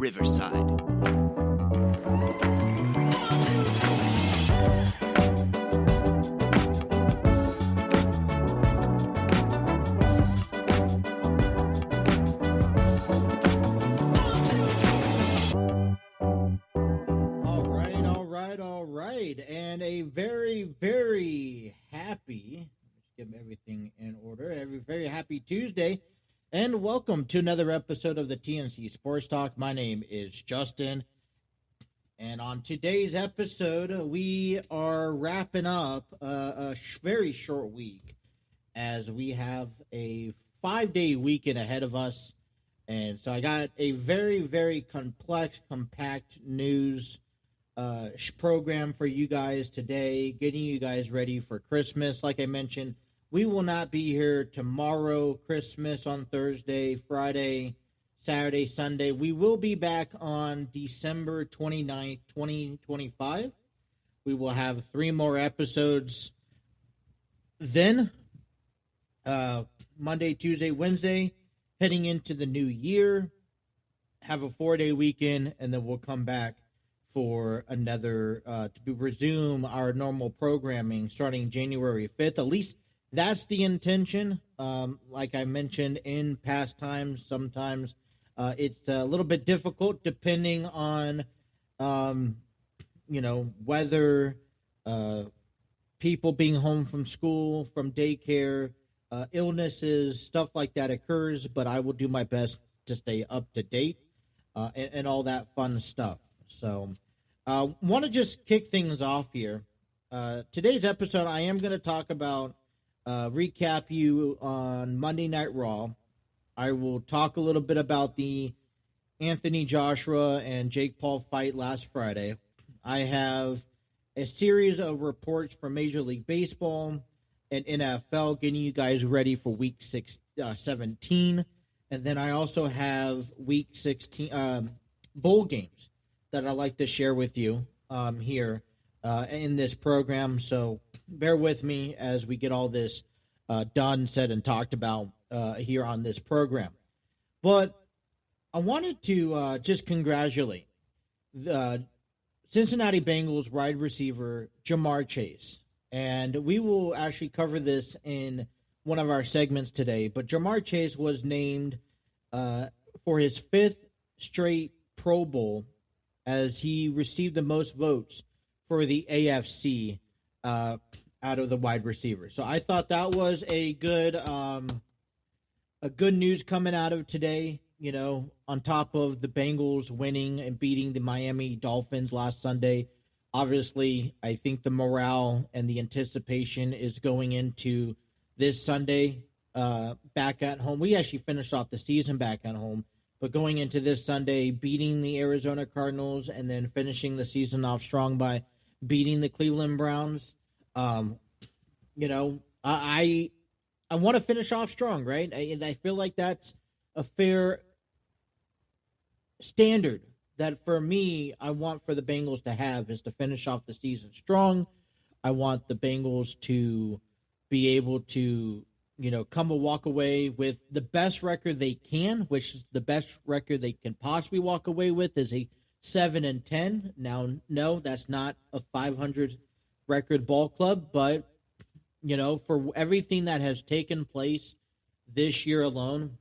Riverside. All right. And a very, very happy, let's get everything in order, very happy Tuesday. And welcome to another episode of the TNC Sports Talk. My name is Justin. And on today's episode, we are wrapping up a very short week as we have a 5-day weekend ahead of us. And so I got a very, very complex, compact news program for you guys today, getting you guys ready for Christmas. Like I mentioned, we will not be here tomorrow, Christmas on Thursday, Friday, Saturday, Sunday. We will be back on December 29th, 2025. We will have 3 more episodes then, Monday, Tuesday, Wednesday, heading into the new year, have a 4-day weekend, and then we'll come back for another, to resume our normal programming starting January 5th. At least that's the intention. Like I mentioned in past times, sometimes it's a little bit difficult depending on, weather, people being home from school, from daycare, illnesses, stuff like that occurs. But I will do my best to stay up to date and all that fun stuff. So want to just kick things off here. Today's episode, I am going to talk about, recap you on Monday Night Raw. I will talk a little bit about the Anthony Joshua and Jake Paul fight last Friday. I have a series of reports from Major League Baseball and NFL getting you guys ready for Week 17. And then I also have Week 16 bowl games that I'd like to share with you here in this program. So bear with me as we get all this done, said, and talked about here on this program. But I wanted to just congratulate the Cincinnati Bengals wide receiver Ja'Marr Chase. And we will actually cover this in one of our segments today. But Ja'Marr Chase was named for his 5th straight Pro Bowl as he received the most votes for the AFC out of the wide receivers. So I thought that was a good news coming out of today, on top of the Bengals winning and beating the Miami Dolphins last Sunday. Obviously, I think the morale and the anticipation is going into this Sunday back at home. We actually finished off the season back at home. But going into this Sunday, beating the Arizona Cardinals and then finishing the season off strong by beating the Cleveland Browns, I want to finish off strong, right? I feel like that's a fair standard that for me, I want for the Bengals to have is to finish off the season strong. I want the Bengals to be able to come and walk away with the best record they can, which is the best record they can possibly walk away with is a 7-10. Now, no, that's not a 500 record ball club, but, for everything that has taken place this year alone,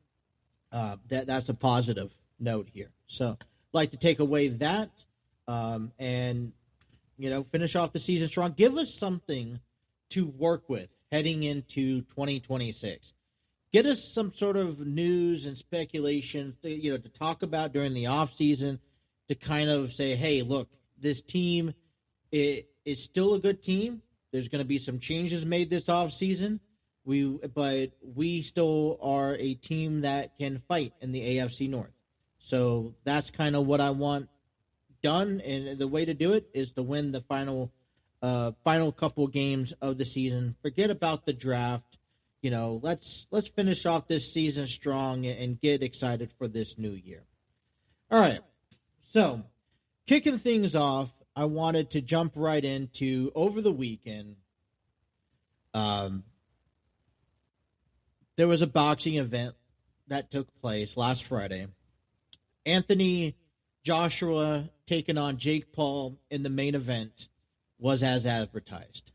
that's a positive note here. So I'd like to take away that and, finish off the season strong. Give us something to work with heading into 2026. Get us some sort of news and speculation, to talk about during the offseason to kind of say, hey, look, this team is still a good team. There's going to be some changes made this offseason. But we still are a team that can fight in the AFC North. So that's kind of what I want done. And the way to do it is to win the final couple games of the season. Forget about the draft. Let's finish off this season strong and get excited for this new year. All right. So, kicking things off, I wanted to jump right into over the weekend. There was a boxing event that took place last Friday. Anthony Joshua taking on Jake Paul in the main event was as advertised.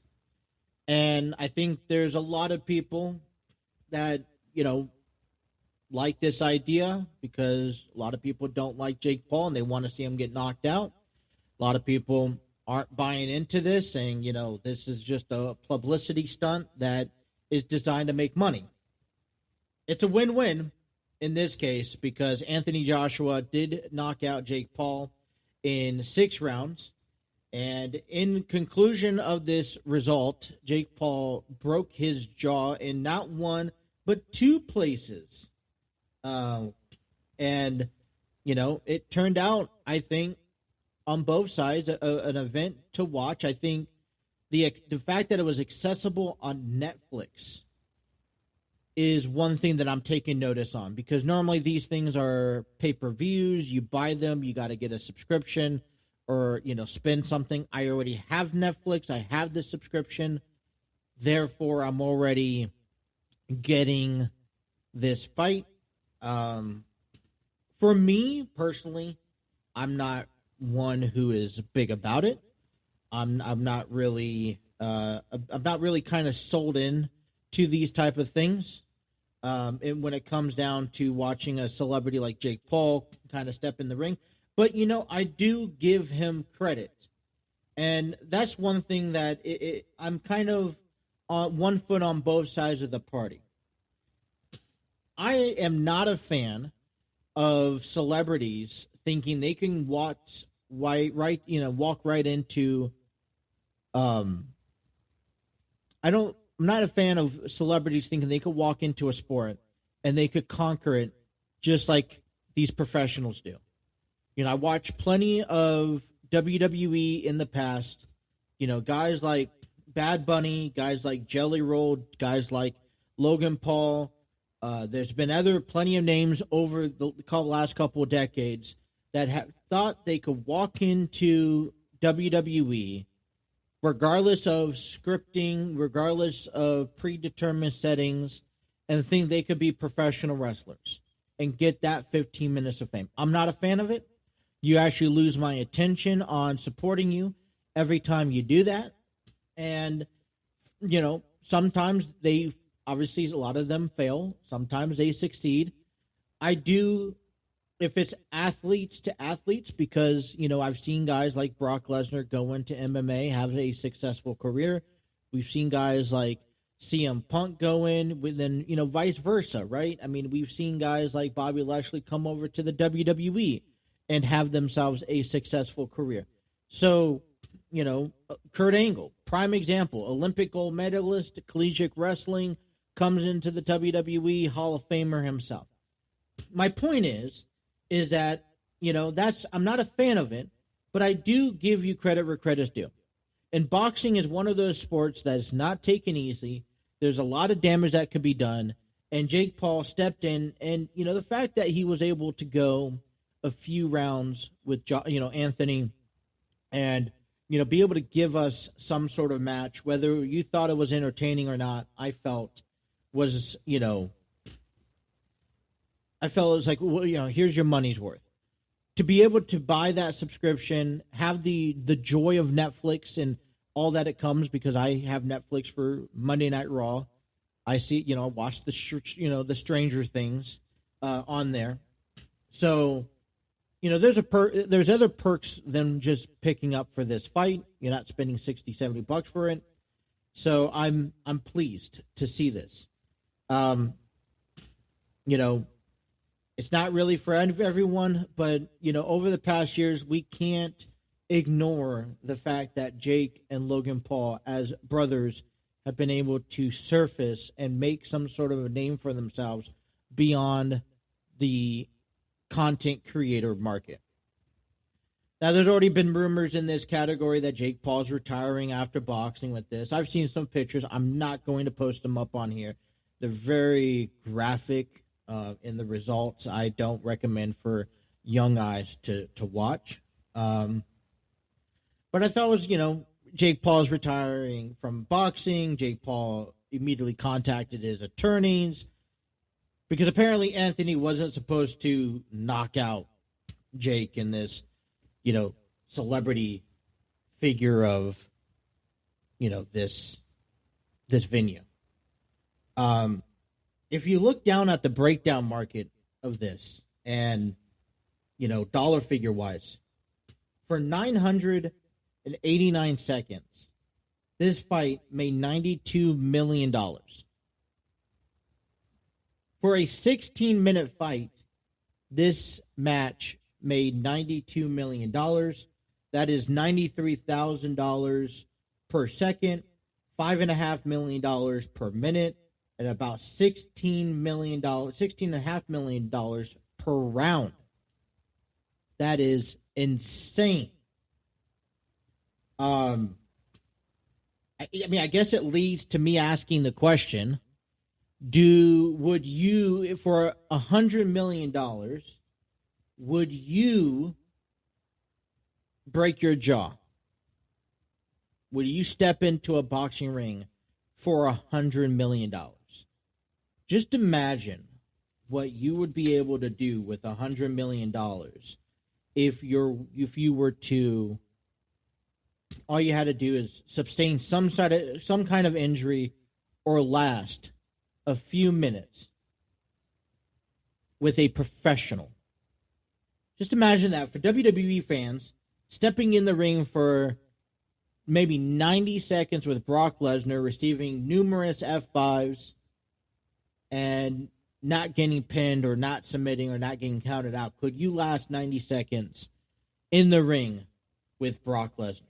And I think there's a lot of people that, like this idea because a lot of people don't like Jake Paul and they want to see him get knocked out. A lot of people aren't buying into this, saying, this is just a publicity stunt that is designed to make money. It's a win-win in this case because Anthony Joshua did knock out Jake Paul in 6 rounds. And in conclusion of this result, Jake Paul broke his jaw in not one, but 2 places. It turned out, I think, on both sides, an event to watch. I think the fact that it was accessible on Netflix is one thing that I'm taking notice on, because normally these things are pay-per-views. You buy them, you got to get a subscription or, spend something. I already have Netflix. I have the subscription. Therefore, I'm already getting this fight. For me personally, I'm not one who is big about it. I'm not really kind of sold in to these type of things. And when it comes down to watching a celebrity like Jake Paul kind of step in the ring, but I do give him credit, and that's one thing that I'm kind of on one foot on both sides of the party. I am not a fan of celebrities thinking they can walk right into. I'm not a fan of celebrities thinking they could walk into a sport and they could conquer it just like these professionals do. I watched plenty of WWE in the past. Guys like Bad Bunny, guys like Jelly Roll, guys like Logan Paul. There's been plenty of names over the last couple of decades that have thought they could walk into WWE regardless of scripting, regardless of predetermined settings, and think they could be professional wrestlers and get that 15 minutes of fame. I'm not a fan of it. You actually lose my attention on supporting you every time you do that. And, sometimes obviously a lot of them fail. Sometimes they succeed. I do, if it's athletes to athletes, because, I've seen guys like Brock Lesnar go into MMA, have a successful career. We've seen guys like CM Punk go in, then, vice versa, right? I mean, we've seen guys like Bobby Lashley come over to the WWE and have themselves a successful career. So, Kurt Angle, prime example, Olympic gold medalist, collegiate wrestling, comes into the WWE, Hall of Famer himself. My point is that, I'm not a fan of it, but I do give you credit where credit's due. And boxing is one of those sports that is not taken easy. There's a lot of damage that could be done. And Jake Paul stepped in, and, the fact that he was able to go a few rounds with, Anthony and, be able to give us some sort of match, whether you thought it was entertaining or not, I felt was, I felt it was like, well, here's your money's worth. To be able to buy that subscription, have the joy of Netflix and all that it comes, because I have Netflix for Monday Night Raw. I see, watch the Stranger Things on there. So, there's other perks than just picking up for this fight. You're not spending $60-$70 for it. So I'm pleased to see this. It's not really for everyone, but, over the past years, we can't ignore the fact that Jake and Logan Paul, as brothers, have been able to surface and make some sort of a name for themselves beyond the content creator market. Now, there's already been rumors in this category that Jake Paul's retiring after boxing with this. I've seen some pictures. I'm not going to post them up on here. They're very graphic in the results. I don't recommend for young eyes to watch. But I thought it was, Jake Paul's retiring from boxing. Jake Paul immediately contacted his attorneys, because apparently Anthony wasn't supposed to knock out Jake, in this, celebrity figure of, this venue. If you look down at the breakdown market of this and, dollar figure wise, for 989 seconds, this fight made $92 million. For a 16-minute fight, this match made $92 million. That is $93,000 per second, $5.5 million per minute, and about $16.5 million per round. That is insane. I guess it leads to me asking the question, would you, for $100 million, would you break your jaw? Would you step into a boxing ring for $100 million? Just imagine what you would be able to do with $100 million if you were to, all you had to do is sustain some kind of injury or last a few minutes with a professional. Just imagine that for WWE fans, stepping in the ring for maybe 90 seconds with Brock Lesnar, receiving numerous F5s, and not getting pinned or not submitting or not getting counted out. Could you last 90 seconds in the ring with Brock Lesnar?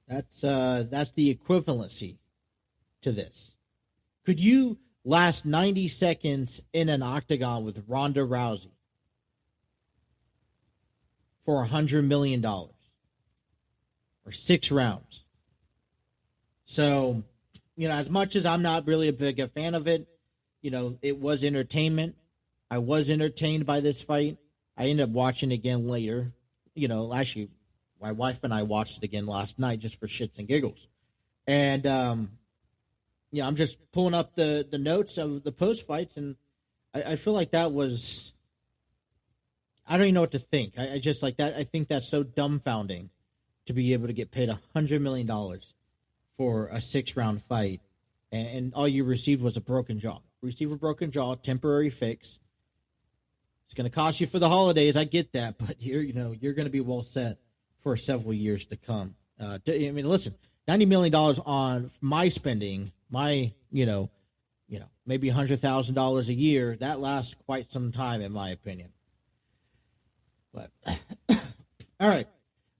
That's the equivalency to this. Could you last 90 seconds in an octagon with Ronda Rousey for $100 million or 6 rounds? So, as much as I'm not really a big fan of it, it was entertainment. I was entertained by this fight. I ended up watching it again later. Actually, my wife and I watched it again last night just for shits and giggles. And, I'm just pulling up the notes of the post-fights, and I feel like that was, I don't even know what to think. I just like that. I think that's so dumbfounding to be able to get paid $100 million for a 6-round fight, and all you received was a broken jaw. Receive a broken jaw, temporary fix. It's going to cost you for the holidays. I get that, but you're going to be well set for several years to come. Listen, $90 million on my spending, maybe $100,000 a year, that lasts quite some time, in my opinion. But all right,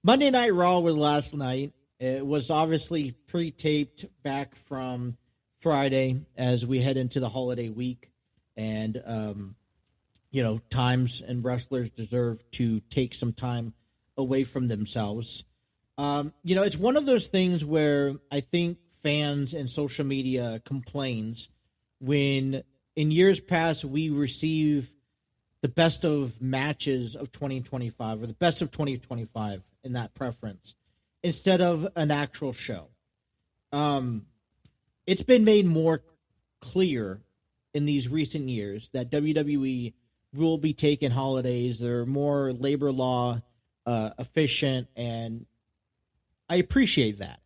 Monday Night Raw was last night. It was obviously pre-taped back from Friday as we head into the holiday week, and times and wrestlers deserve to take some time away from themselves. It's one of those things where I think fans and social media complains when in years past we receive the best of matches of 2025 or the best of 2025 in that preference instead of an actual show. It's been made more clear in these recent years that WWE will be taking holidays. They're more labor law efficient, and I appreciate that.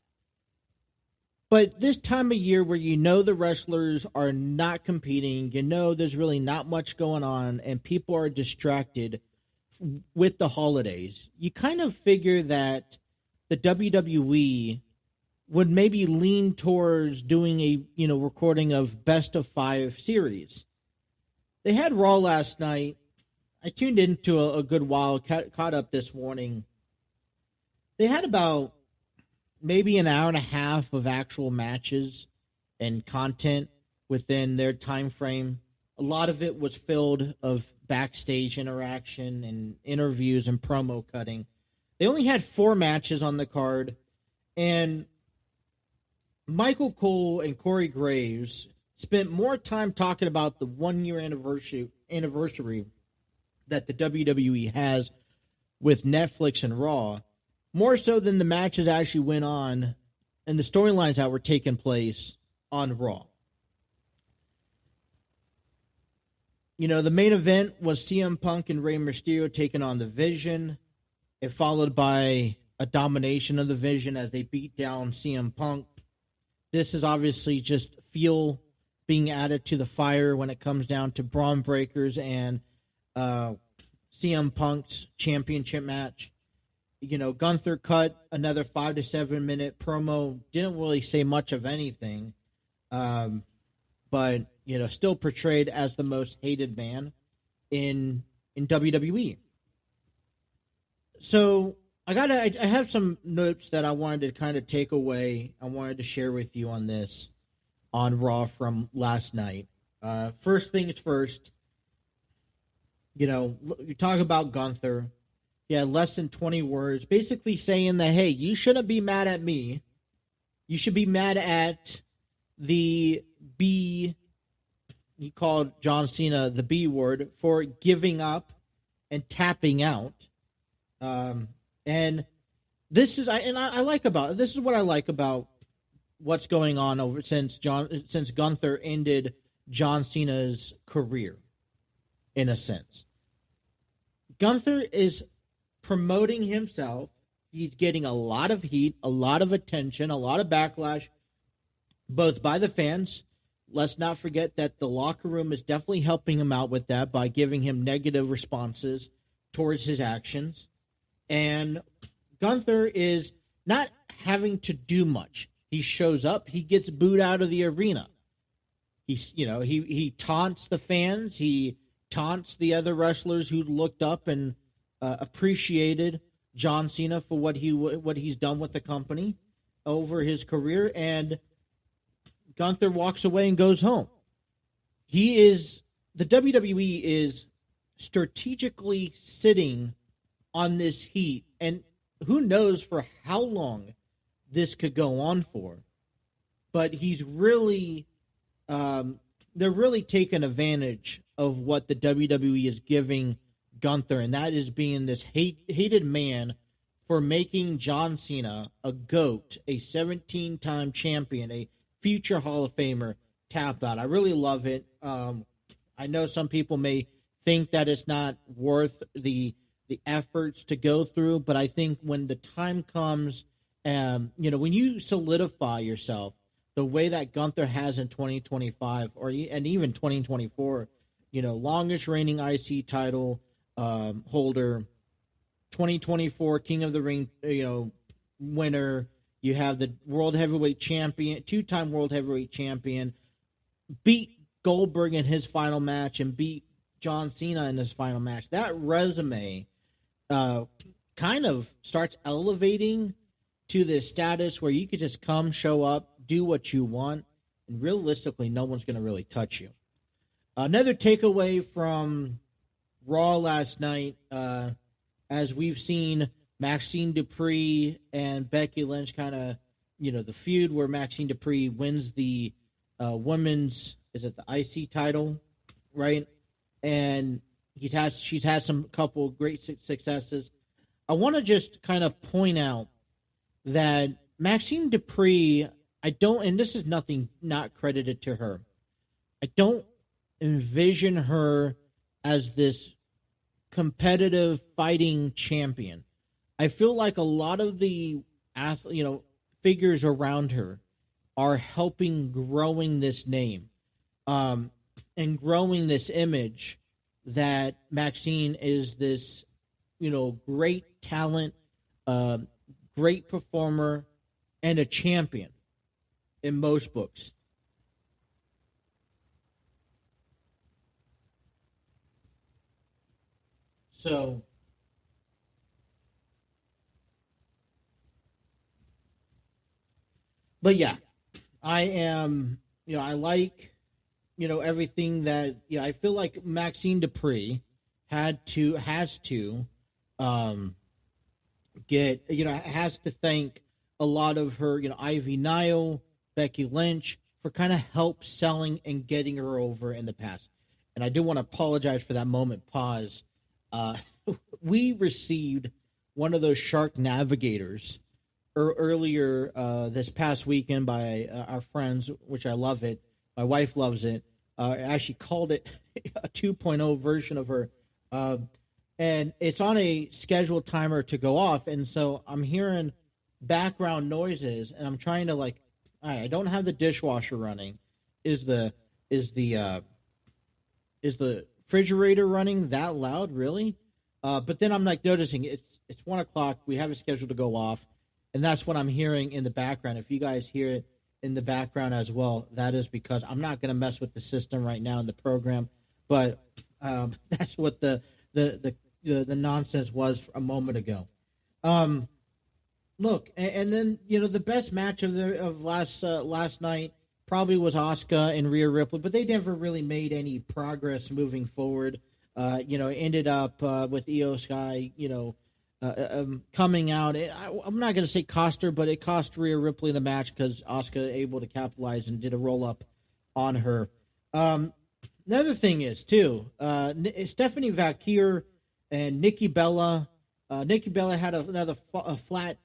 But this time of year where the wrestlers are not competing, there's really not much going on, and people are distracted with the holidays, you kind of figure that the WWE would maybe lean towards doing a recording of best of 5 series. They had Raw last night. I tuned into a good while, caught up this morning. They had about maybe an hour and a half of actual matches and content within their time frame. A lot of it was filled of backstage interaction and interviews and promo cutting. They only had 4 matches on the card, and Michael Cole and Corey Graves spent more time talking about the 1-year anniversary that the WWE has with Netflix and Raw, more so than the matches actually went on and the storylines that were taking place on Raw. The main event was CM Punk and Rey Mysterio taking on the Vision. It followed by a domination of the Vision as they beat down CM Punk. This is obviously just fuel being added to the fire when it comes down to Braun Breakers and CM Punk's championship match. Gunther cut another 5 to 7 minute promo. Didn't really say much of anything, but still portrayed as the most hated man in WWE. So I have some notes that I wanted to kind of take away. I wanted to share with you on this on Raw from last night. First things first. You talk about Gunther. He had less than 20 words, basically saying that, hey, you shouldn't be mad at me. You should be mad at the B. He called John Cena the B word for giving up and tapping out. And this is this is what I like about what's going on since Gunther ended John Cena's career, in a sense. Gunther is promoting himself. He's getting a lot of heat, a lot of attention, a lot of backlash, both by the fans. Let's not forget that the locker room is definitely helping him out with that by giving him negative responses towards his actions. And Gunther is not having to do much. He shows up, he gets booed out of the arena. He taunts the fans, he taunts the other wrestlers who looked up and appreciated John Cena for what he's done with the company over his career, and Gunther walks away and goes home. The WWE is strategically sitting on this heat, and who knows for how long this could go on for. But he's really, they're really taking advantage of what the WWE is giving Gunther, and that is being this hated man for making John Cena a GOAT, a 17-time champion, a future Hall of Famer tap out. I really love it. I know some people may think that it's not worth the efforts to go through, but I think when the time comes, when you solidify yourself the way that Gunther has in 2025 and even 2024, longest reigning IC title holder, 2024 King of the Ring, winner. You have the World Heavyweight Champion, two-time World Heavyweight Champion, beat Goldberg in his final match and beat John Cena in his final match. That resume kind of starts elevating to this status where you could just come, show up, do what you want, and realistically, no one's going to really touch you. Another takeaway from Raw last night, as we've seen Maxine Dupree and Becky Lynch kind of, the feud where Maxine Dupree wins the women's, is it the IC title, right? And she's had some couple great successes. I want to just kind of point out that Maxine Dupree, and this is nothing not credited to her, I don't envision her as this competitive fighting champion. I feel like a lot of the figures around her are helping growing this name and growing this image that Maxine is this great talent, great performer, and a champion in most books. So, but yeah, I am, I like, everything that, I feel like Maxine Dupree has to thank a lot of her, Ivy Nile, Becky Lynch, for kind of help selling and getting her over in the past. And I do want to apologize for that moment pause. We received one of those shark navigators earlier this past weekend by our friends, which I love it. My wife loves it. Actually called it a 2.0 version of her. And it's on a scheduled timer to go off. And so I'm hearing background noises, and I'm trying to like, all right, I don't have the dishwasher running. Is the refrigerator running that loud? Really? But then I'm like noticing it's 1 o'clock. We have it scheduled to go off, and that's what I'm hearing in the background. If you guys hear it in the background as well, that is because I'm not going to mess with the system right now in the program. But that's what the nonsense was a moment ago. Look, and then the best match of last night probably was Asuka and Rhea Ripley, but they never really made any progress moving forward. Ended up with Io Sky, coming out. I'm not going to say cost her, but it cost Rhea Ripley the match because Asuka able to capitalize and did a roll up on her. Another thing is too, Stephanie Valkyrie and Nikki Bella. Nikki Bella had another flat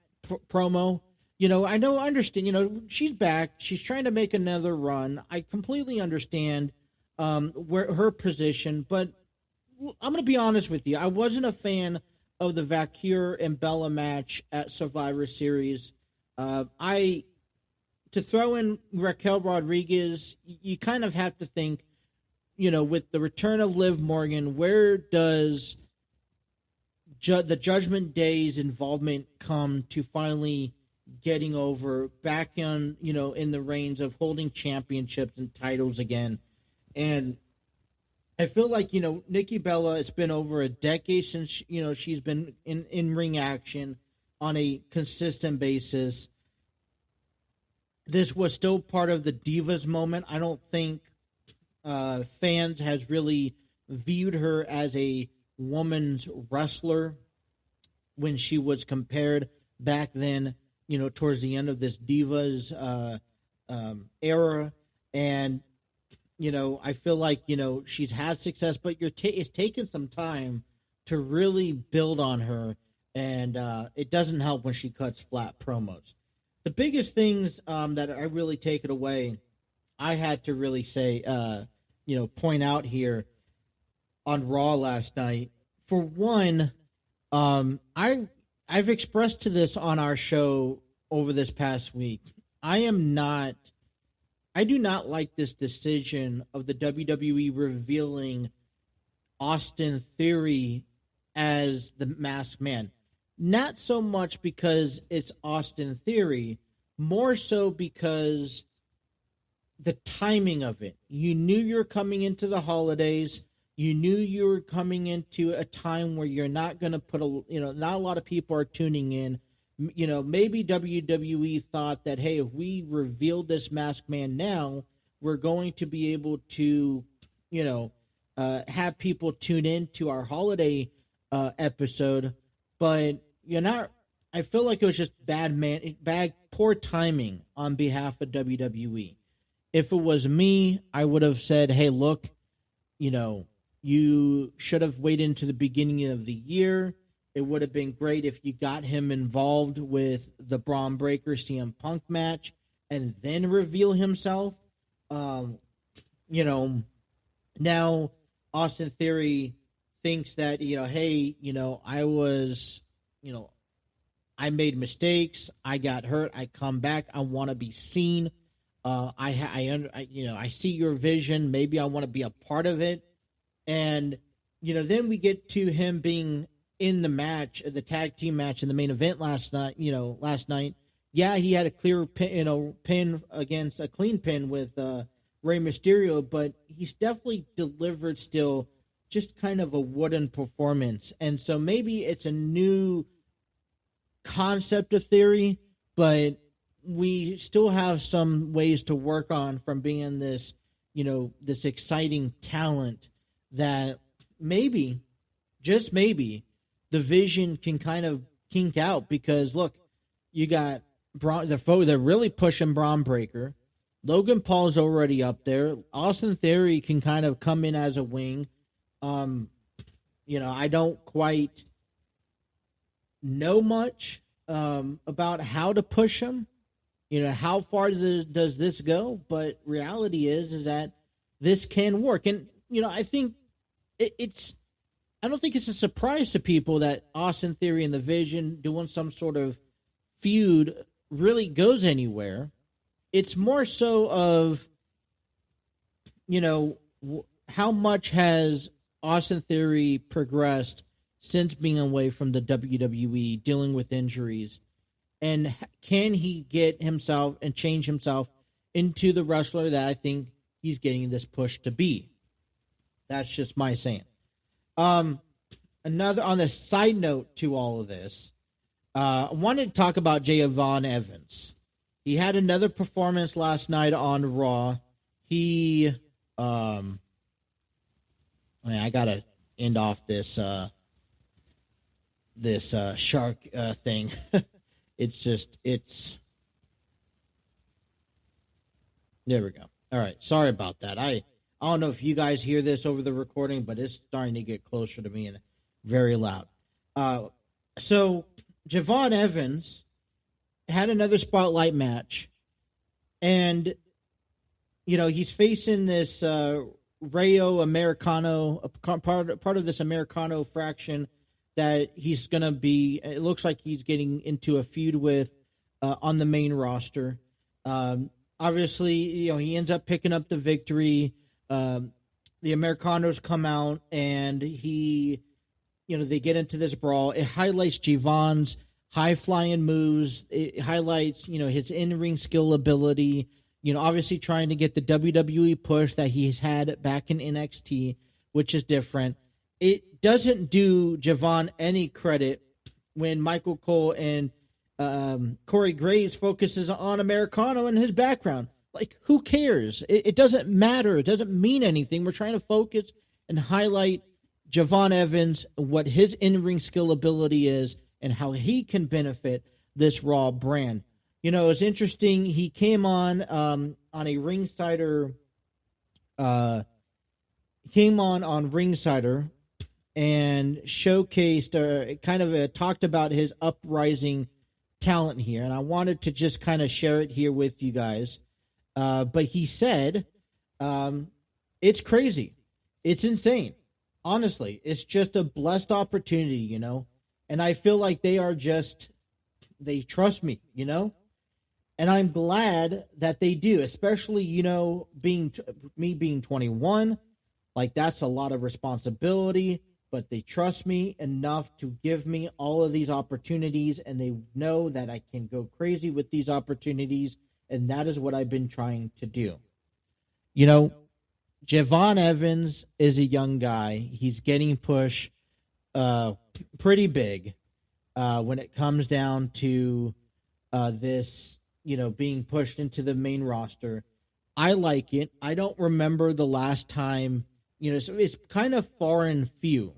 promo. I understand. She's back. She's trying to make another run. I completely understand where her position, but I'm going to be honest with you. I wasn't a fan of the Valkyrie and Bella match at Survivor Series. To throw in Raquel Rodriguez, you kind of have to think, with the return of Liv Morgan, where does the Judgment Day's involvement come to finally getting over back on, in the reins of holding championships and titles again? And I feel like, Nikki Bella, it's been over a decade since, she's been in ring action on a consistent basis. This was still part of the Divas moment. I don't think fans has really viewed her as a woman's wrestler when she was compared back then, towards the end of this Divas era. And, I feel like, she's had success, but it's taken some time to really build on her. And it doesn't help when she cuts flat promos. The biggest things that I really take it away, I had to really say, point out here on Raw last night. For one, I've expressed to this on our show over this past week. I do not like this decision of the WWE revealing Austin Theory as the Masked Man. Not so much because it's Austin Theory, more so because the timing of it. You knew you were coming into the holidays. You knew you were coming into a time where you're not going to put not a lot of people are tuning in. Maybe WWE thought that, hey, if we reveal this Masked Man now, we're going to be able to, have people tune in to our holiday episode. But you're not. I feel like it was just poor timing on behalf of WWE. If it was me, I would have said, hey, look, you should have waited into the beginning of the year. It would have been great if you got him involved with the Braun Breaker CM Punk match and then reveal himself. Now Austin Theory thinks that, hey, I made mistakes. I got hurt. I come back. I want to be seen. I see your vision. Maybe I want to be a part of it. And, then we get to him being in the match, the tag team match in the main event last night. Yeah, he had a clear pin against a clean pin with Rey Mysterio, but he's definitely delivered still just kind of a wooden performance. And so maybe it's a new concept of Theory, but we still have some ways to work on from being this, this exciting talent that maybe, just maybe, the vision can kind of kink out because, look, you got they're really pushing Braun Breaker. Logan Paul's already up there. Austin Theory can kind of come in as a wing. I don't quite know much about how to push him. How far does this go? But reality is that this can work. And, I think I don't think it's a surprise to people that Austin Theory and the Vision doing some sort of feud really goes anywhere. It's more so of, how much has Austin Theory progressed since being away from the WWE, dealing with injuries, and can he get himself and change himself into the wrestler that I think he's getting this push to be? That's just my saying. Another on the side note to all of this, I wanted to talk about Javon Evans. He had another performance last night on Raw. I gotta end off this shark thing. There we go. All right, sorry about that. I don't know if you guys hear this over the recording, but it's starting to get closer to me and very loud. So Javon Evans had another spotlight match, and he's facing this Rayo Americano, part of this Americano fraction that he's going to be, it looks like he's getting into a feud with on the main roster. Obviously, he ends up picking up the victory. The Americanos come out and they get into this brawl. It highlights Javon's high-flying moves. It highlights, his in-ring skill ability, obviously trying to get the WWE push that he's had back in NXT, which is different. It doesn't do Javon any credit when Michael Cole and Corey Graves focuses on Americano and his background. Like, who cares? It doesn't matter. It doesn't mean anything. We're trying to focus and highlight Javon Evans, what his in-ring skill ability is, and how he can benefit this Raw brand. It's interesting. He came on a Ringsider. Came on Ringsider and showcased, talked about his uprising talent here, and I wanted to just kind of share it here with you guys. But he said, it's crazy. It's insane. Honestly, it's just a blessed opportunity, and I feel like they trust me, and I'm glad that they do, especially, being 21, like that's a lot of responsibility, but they trust me enough to give me all of these opportunities, and they know that I can go crazy with these opportunities, and that is what I've been trying to do. Javon Evans is a young guy. He's getting pushed pretty big when it comes down to this, being pushed into the main roster. I like it. I don't remember the last time, so it's kind of far and few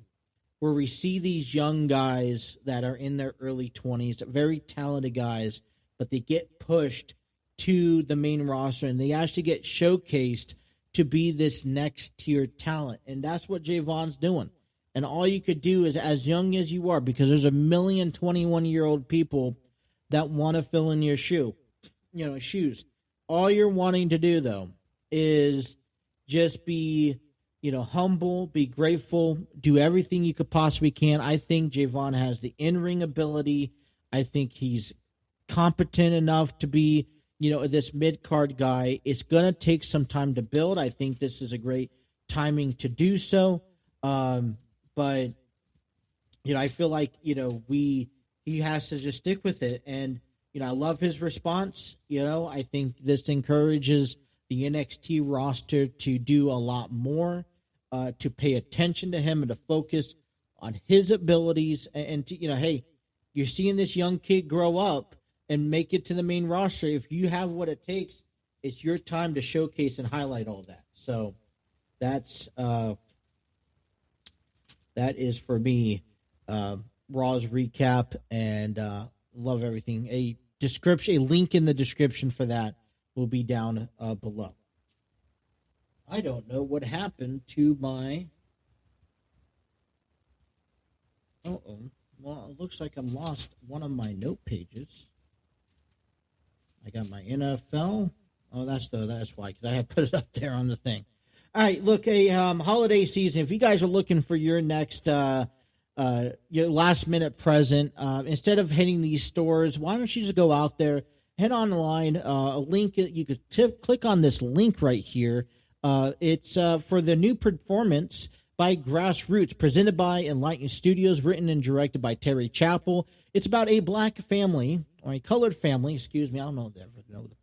where we see these young guys that are in their early 20s, very talented guys, but they get pushed to the main roster and they actually get showcased to be this next tier talent. And that's what Javon's doing. And all you could do is, as young as you are, because there's a million 21-year-old people that want to fill in your shoes. All you're wanting to do, though, is just be, humble, be grateful, do everything you could possibly can. I think Javon has the in-ring ability. I think he's competent enough to be, this mid-card guy. It's going to take some time to build. I think this is a great timing to do so. But, I feel like, he has to just stick with it. And, I love his response. I think this encourages the NXT roster to do a lot more, to pay attention to him and to focus on his abilities. And to, hey, you're seeing this young kid grow up and make it to the main roster. If you have what it takes, it's your time to showcase and highlight all that. So that is for me, Raw's recap, and love everything. A link in the description for that will be down below. I don't know what happened to my. Well, it looks like I'm lost one of my note pages. I got my NFL. Oh, that's why, because I had put it up there on the thing. All right, look, holiday season. If you guys are looking for your next your last minute present, instead of hitting these stores, why don't you just go out there, head online, a link, you could click on this link right here. It's for the new performance by Grassroots, presented by Enlightened Studios, written and directed by Terry Chappell. It's about a black family, or a colored family, excuse me, I don't know the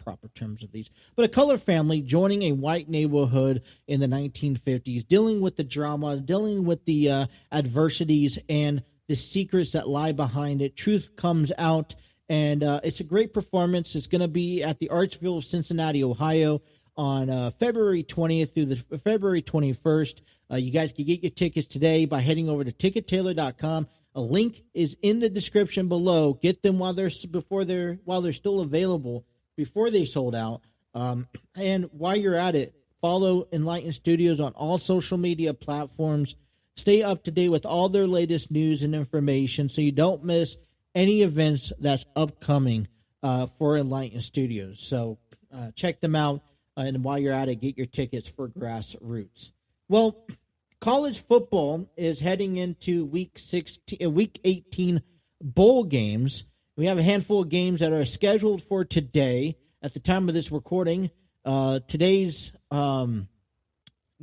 proper terms of these, but a colored family joining a white neighborhood in the 1950s, dealing with the drama, dealing with the adversities and the secrets that lie behind it. Truth comes out, and it's a great performance. It's going to be at the Artsville of Cincinnati, Ohio, on February 20th through the February 21st. You guys can get your tickets today by heading over to tickettailor.com. A link is in the description below. Get them while they're still available, before they sold out. And while you're at it, follow Enlightened Studios on all social media platforms. Stay up to date with all their latest news and information so you don't miss any events that's upcoming for Enlightened Studios. So check them out. And while you're at it, get your tickets for Grassroots. Well, college football is heading into week 18 bowl games. We have a handful of games that are scheduled for today. At the time of this recording, today's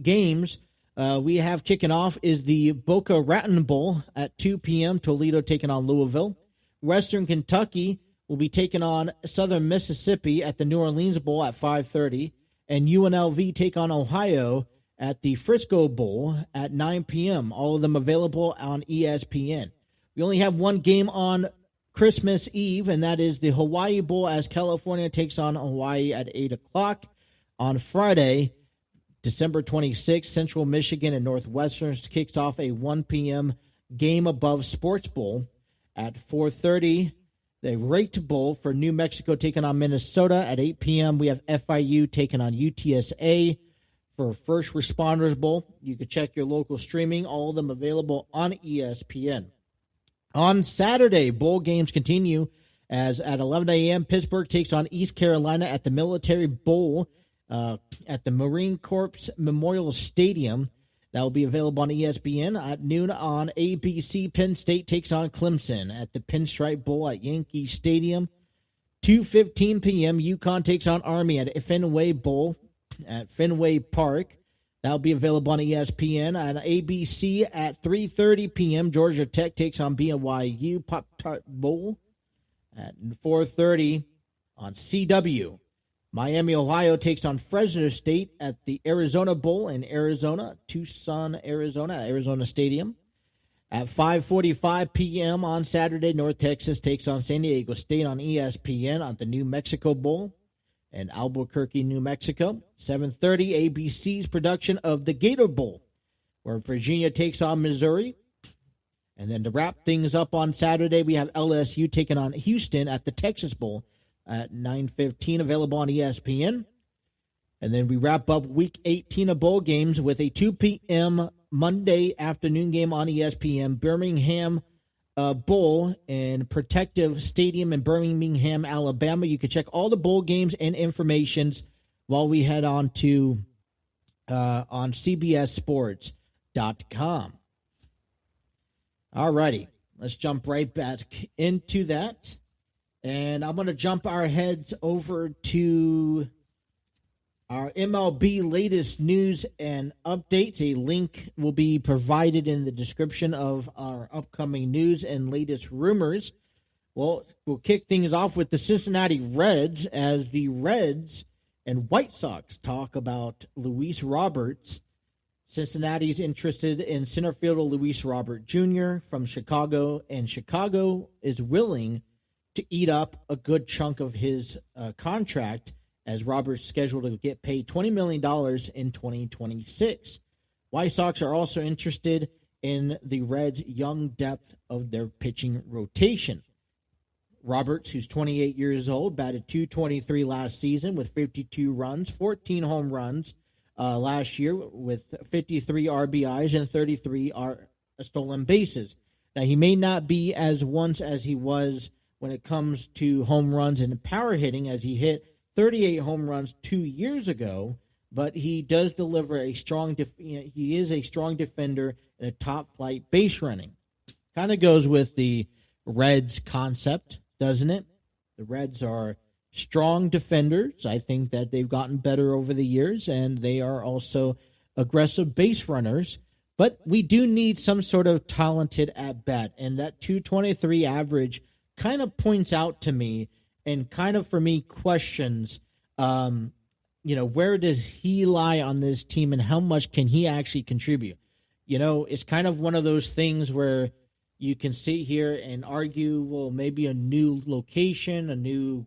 games we have kicking off is the Boca Raton Bowl at 2 p.m. Toledo taking on Louisville. Western Kentucky will be taking on Southern Mississippi at the New Orleans Bowl at 5:30. And UNLV take on Ohio at the Frisco Bowl at 9 p.m. All of them available on ESPN. We only have one game on Christmas Eve, and that is the Hawaii Bowl as California takes on Hawaii at 8 o'clock. On Friday, December 26th, Central Michigan and Northwestern kicks off a 1 p.m. Game Above Sports Bowl. At 4:30, the Rate Bowl for New Mexico taking on Minnesota. At 8 p.m., we have FIU taking on UTSA. For First Responders Bowl, you can check your local streaming, all of them available on ESPN. On Saturday, bowl games continue as at 11 a.m., Pittsburgh takes on East Carolina at the Military Bowl at the Marine Corps Memorial Stadium. That will be available on ESPN. At noon on ABC, Penn State takes on Clemson at the Pinstripe Bowl at Yankee Stadium. 2:15 p.m., UConn takes on Army at Fenway Bowl at Fenway Park. That'll be available on ESPN. On ABC at 3:30 p.m., Georgia Tech takes on BYU Pop-Tart Bowl. At 4:30 on CW, Miami, Ohio takes on Fresno State at the Arizona Bowl in Arizona, Tucson, Arizona, at Arizona Stadium. At 5:45 p.m. on Saturday, North Texas takes on San Diego State on ESPN at the New Mexico Bowl in Albuquerque, New Mexico. 7:30, ABC's production of the Gator Bowl, where Virginia takes on Missouri. And then to wrap things up on Saturday, we have LSU taking on Houston at the Texas Bowl at 9:15, available on ESPN. And then we wrap up Week 18 of bowl games with a 2 p.m. Monday afternoon game on ESPN, Birmingham Bowl in Protective Stadium in Birmingham, Alabama. You can check all the bowl games and information while we head on to on CBSSports.com. All righty, let's jump right back into that. And I'm going to jump our heads over to our MLB latest news and updates. A link will be provided in the description of our upcoming news and latest rumors. Well, we'll kick things off with the Cincinnati Reds as the Reds and White Sox talk about Luis Roberts. Cincinnati's interested in center fielder Luis Robert Jr. from Chicago, and Chicago is willing to eat up a good chunk of his contract, as Robert's scheduled to get paid $20 million in 2026. White Sox are also interested in the Reds' young depth of their pitching rotation. Roberts, who's 28 years old, batted .223 last season with 52 runs, 14 home runs last year with 53 RBIs and 33 stolen bases. Now, he may not be as once as he was when it comes to home runs and power hitting, as he hit 38 home runs 2 years ago, but he does deliver a strong. He is a strong defender and a top flight base running. Kind of goes with the Reds concept, doesn't it? The Reds are strong defenders. I think that they've gotten better over the years, and they are also aggressive base runners. But we do need some sort of talented at-bat, and that 223 average kind of points out to me and kind of, for me, questions, where does he lie on this team and how much can he actually contribute? It's kind of one of those things where you can sit here and argue, well, maybe a new location, a new,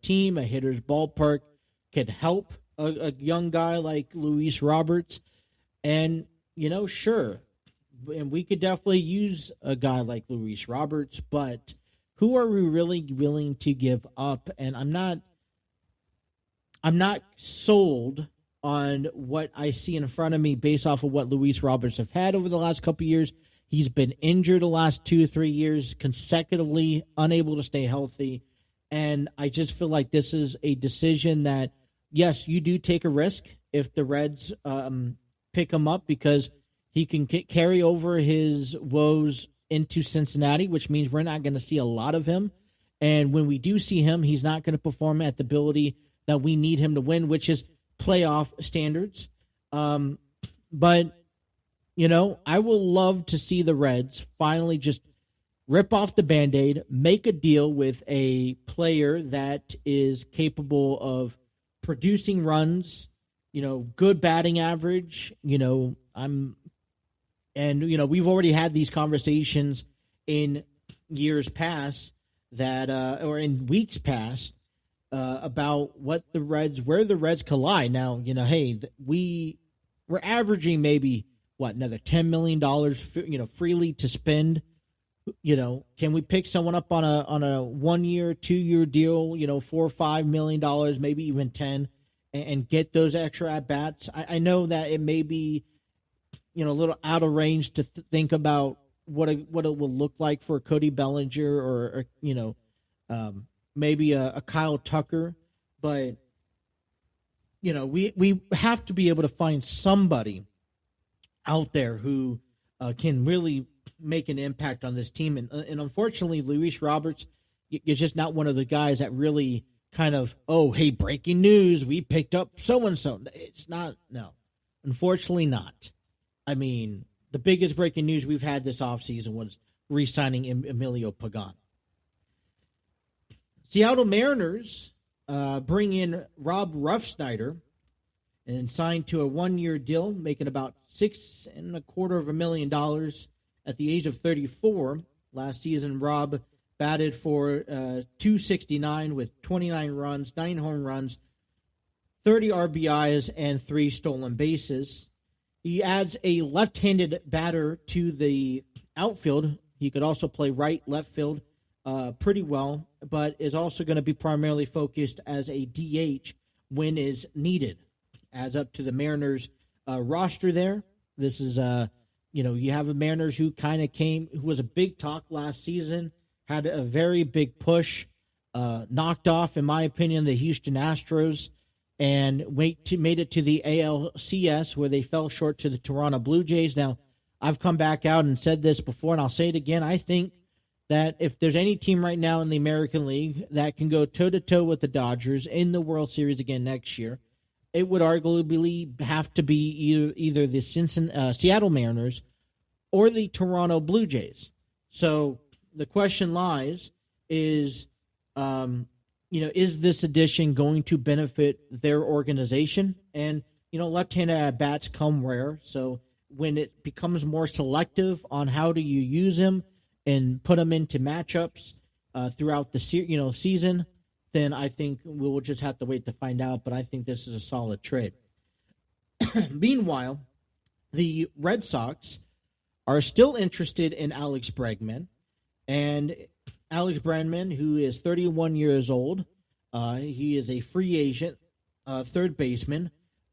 team, a hitter's ballpark could help a young guy like Luis Roberts. And, sure. And we could definitely use a guy like Luis Roberts, but who are we really willing to give up? And I'm not sold on what I see in front of me based off of what Luis Roberts have had over the last couple of years. He's been injured the last 2 or 3 years consecutively, unable to stay healthy. And I just feel like this is a decision that, yes, you do take a risk if the Reds pick him up, because he can carry over his woes into Cincinnati, which means we're not going to see a lot of him. And when we do see him, he's not going to perform at the ability that we need him to win, which is playoff standards. But, I will love to see the Reds finally just rip off the Band-Aid, make a deal with a player that is capable of producing runs, good batting average. We've already had these conversations in years past or in weeks past, about where the Reds collide. Now, hey, we're averaging maybe another $10 million, freely to spend. Can we pick someone up on a 1 year, 2 year deal, $4 or $5 million, maybe even 10, and get those extra at bats? I know that it may be, a little out of range to think about what it will look like for Cody Bellinger or maybe a Kyle Tucker, but we have to be able to find somebody out there who can really make an impact on this team. And unfortunately, Luis Roberts is just not one of the guys that really kind of, oh, hey, breaking news, we picked up so-and-so. It's not, no, unfortunately not. I mean, the biggest breaking news we've had this offseason was re-signing Emilio Pagan. Seattle Mariners bring in Rob Ruffstader and signed to a 1 year deal, making about $6.25 million at the age of 34. Last season, Rob batted for .269 with 29 runs, 9 home runs, 30 RBIs, and 3 stolen bases. He adds a left-handed batter to the outfield. He could also play right, left field pretty well, but is also going to be primarily focused as a DH when is needed. Adds up to the Mariners roster there. This is, you have a Mariners who who was a big talk last season, had a very big push, knocked off, in my opinion, the Houston Astros, and made it to the ALCS, where they fell short to the Toronto Blue Jays. Now, I've come back out and said this before, and I'll say it again. I think that if there's any team right now in the American League that can go toe-to-toe with the Dodgers in the World Series again next year, it would arguably have to be either the Seattle Mariners or the Toronto Blue Jays. So the question lies is, is this addition going to benefit their organization? And, left-handed at-bats come rare. So when it becomes more selective on how do you use him and put him into matchups throughout the season, then I think we will just have to wait to find out. But I think this is a solid trade. Meanwhile, the Red Sox are still interested in Alex Bregman. And Alex Bregman, who is 31 years old, he is a free agent, third baseman,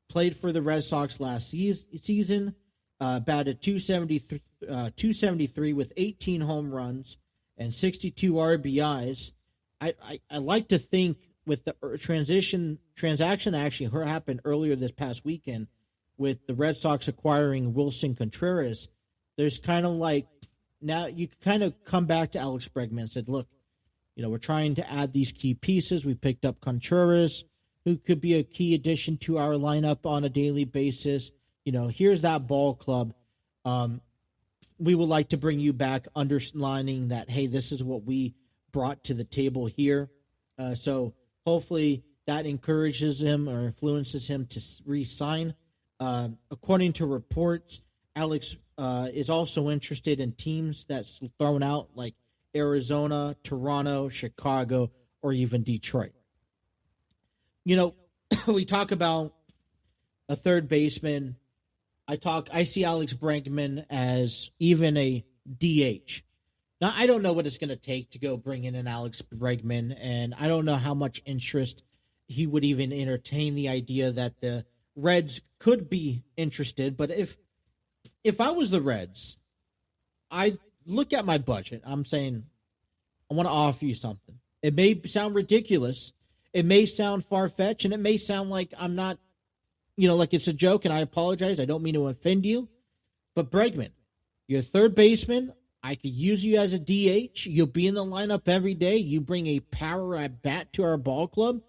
played for the Red Sox last season, batted .273 with 18 home runs and 62 RBIs. I like to think with the transaction that actually happened earlier this past weekend with the Red Sox acquiring Wilson Contreras, there's kind of like, now you kind of come back to Alex Bregman and said, look, we're trying to add these key pieces. We picked up Contreras, who could be a key addition to our lineup on a daily basis. Here's that ball club. We would like to bring you back, underlining that, hey, this is what we brought to the table here. So hopefully that encourages him or influences him to re-sign. According to reports, Alex is also interested in teams that's thrown out like Arizona, Toronto, Chicago, or even Detroit. We talk about a third baseman. I see Alex Bregman as even a DH. Now, I don't know what it's going to take to go bring in an Alex Bregman, and I don't know how much interest he would even entertain the idea that the Reds could be interested. But if I was the Reds, I look at my budget. I'm saying, I want to offer you something. It may sound ridiculous. It may sound far-fetched, and it may sound like I'm not, like it's a joke, and I apologize. I don't mean to offend you. But Bregman, you're a third baseman. I could use you as a DH. You'll be in the lineup every day. You bring a power at bat to our ball club.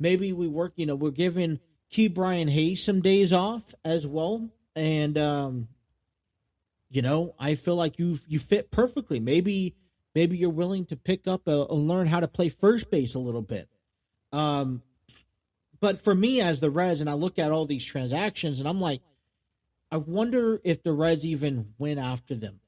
Maybe we work, we're giving Key Brian Hayes some days off as well. And, I feel like you fit perfectly. Maybe you're willing to pick up and learn how to play first base a little bit. But for me as the Reds, and I look at all these transactions, and I'm like, I wonder if the Reds even went after them.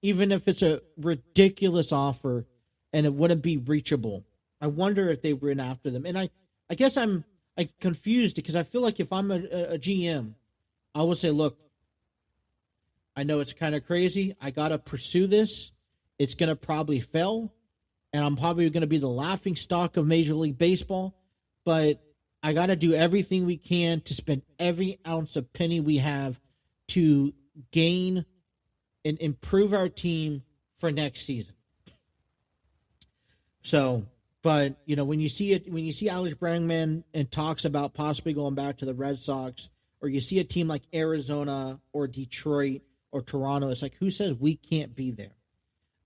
Even if it's a ridiculous offer and it wouldn't be reachable. I wonder if they went after them. And I guess I'm confused because I feel like if I'm a GM, I would say, look, I know it's kind of crazy. I got to pursue this. It's going to probably fail. And I'm probably going to be the laughing stock of Major League Baseball. But I got to do everything we can to spend every ounce of penny we have to gain and improve our team for next season. So, but when you see Alex Bregman and talks about possibly going back to the Red Sox, or you see a team like Arizona or Detroit or Toronto, it's like, who says we can't be there?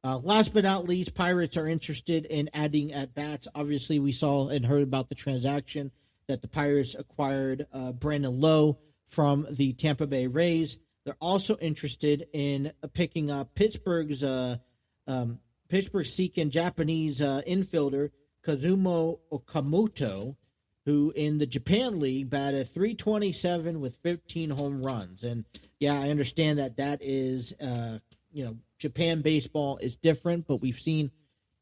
Last but not least, Pirates are interested in adding at bats. Obviously, we saw and heard about the transaction that the Pirates acquired Brandon Lowe from the Tampa Bay Rays. They're also interested in picking up Pittsburgh seeking Japanese infielder Kazumo Okamoto, who in the Japan League batted .327 with 15 home runs. And yeah, I understand that is Japan baseball is different, but we've seen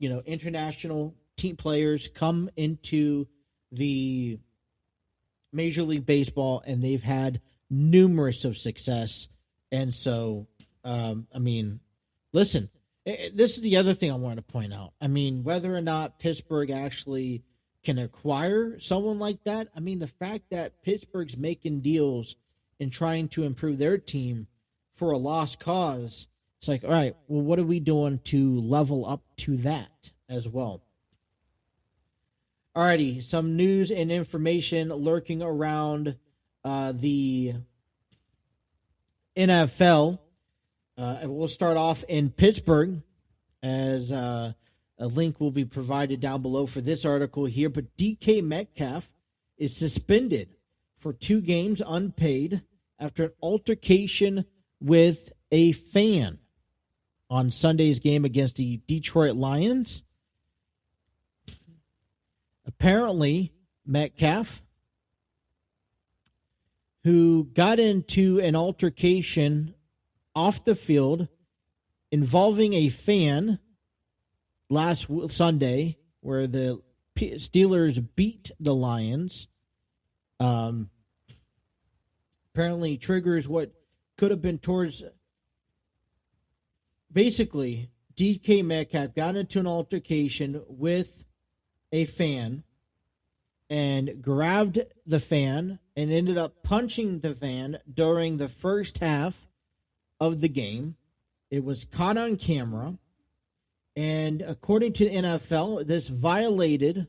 international team players come into the Major League Baseball, and they've had numerous of success. And so, listen, this is the other thing I wanted to point out. Whether or not Pittsburgh actually can acquire someone like that, the fact that Pittsburgh's making deals and trying to improve their team for a lost cause, it's like, all right, well, what are we doing to level up to that as well? Alrighty, some news and information lurking around the NFL. We'll start off in Pittsburgh, as a link will be provided down below for this article here. But DK Metcalf is suspended for 2 games unpaid after an altercation with a fan on Sunday's game against the Detroit Lions. Apparently, Metcalf, who got into an altercation off the field involving a fan last Sunday, where the Steelers beat the Lions, apparently triggers what could have been towards. Basically, DK Metcalf got into an altercation with a fan and grabbed the fan and ended up punching the fan during the first half of the game. It was caught on camera, and according to the NFL, this violated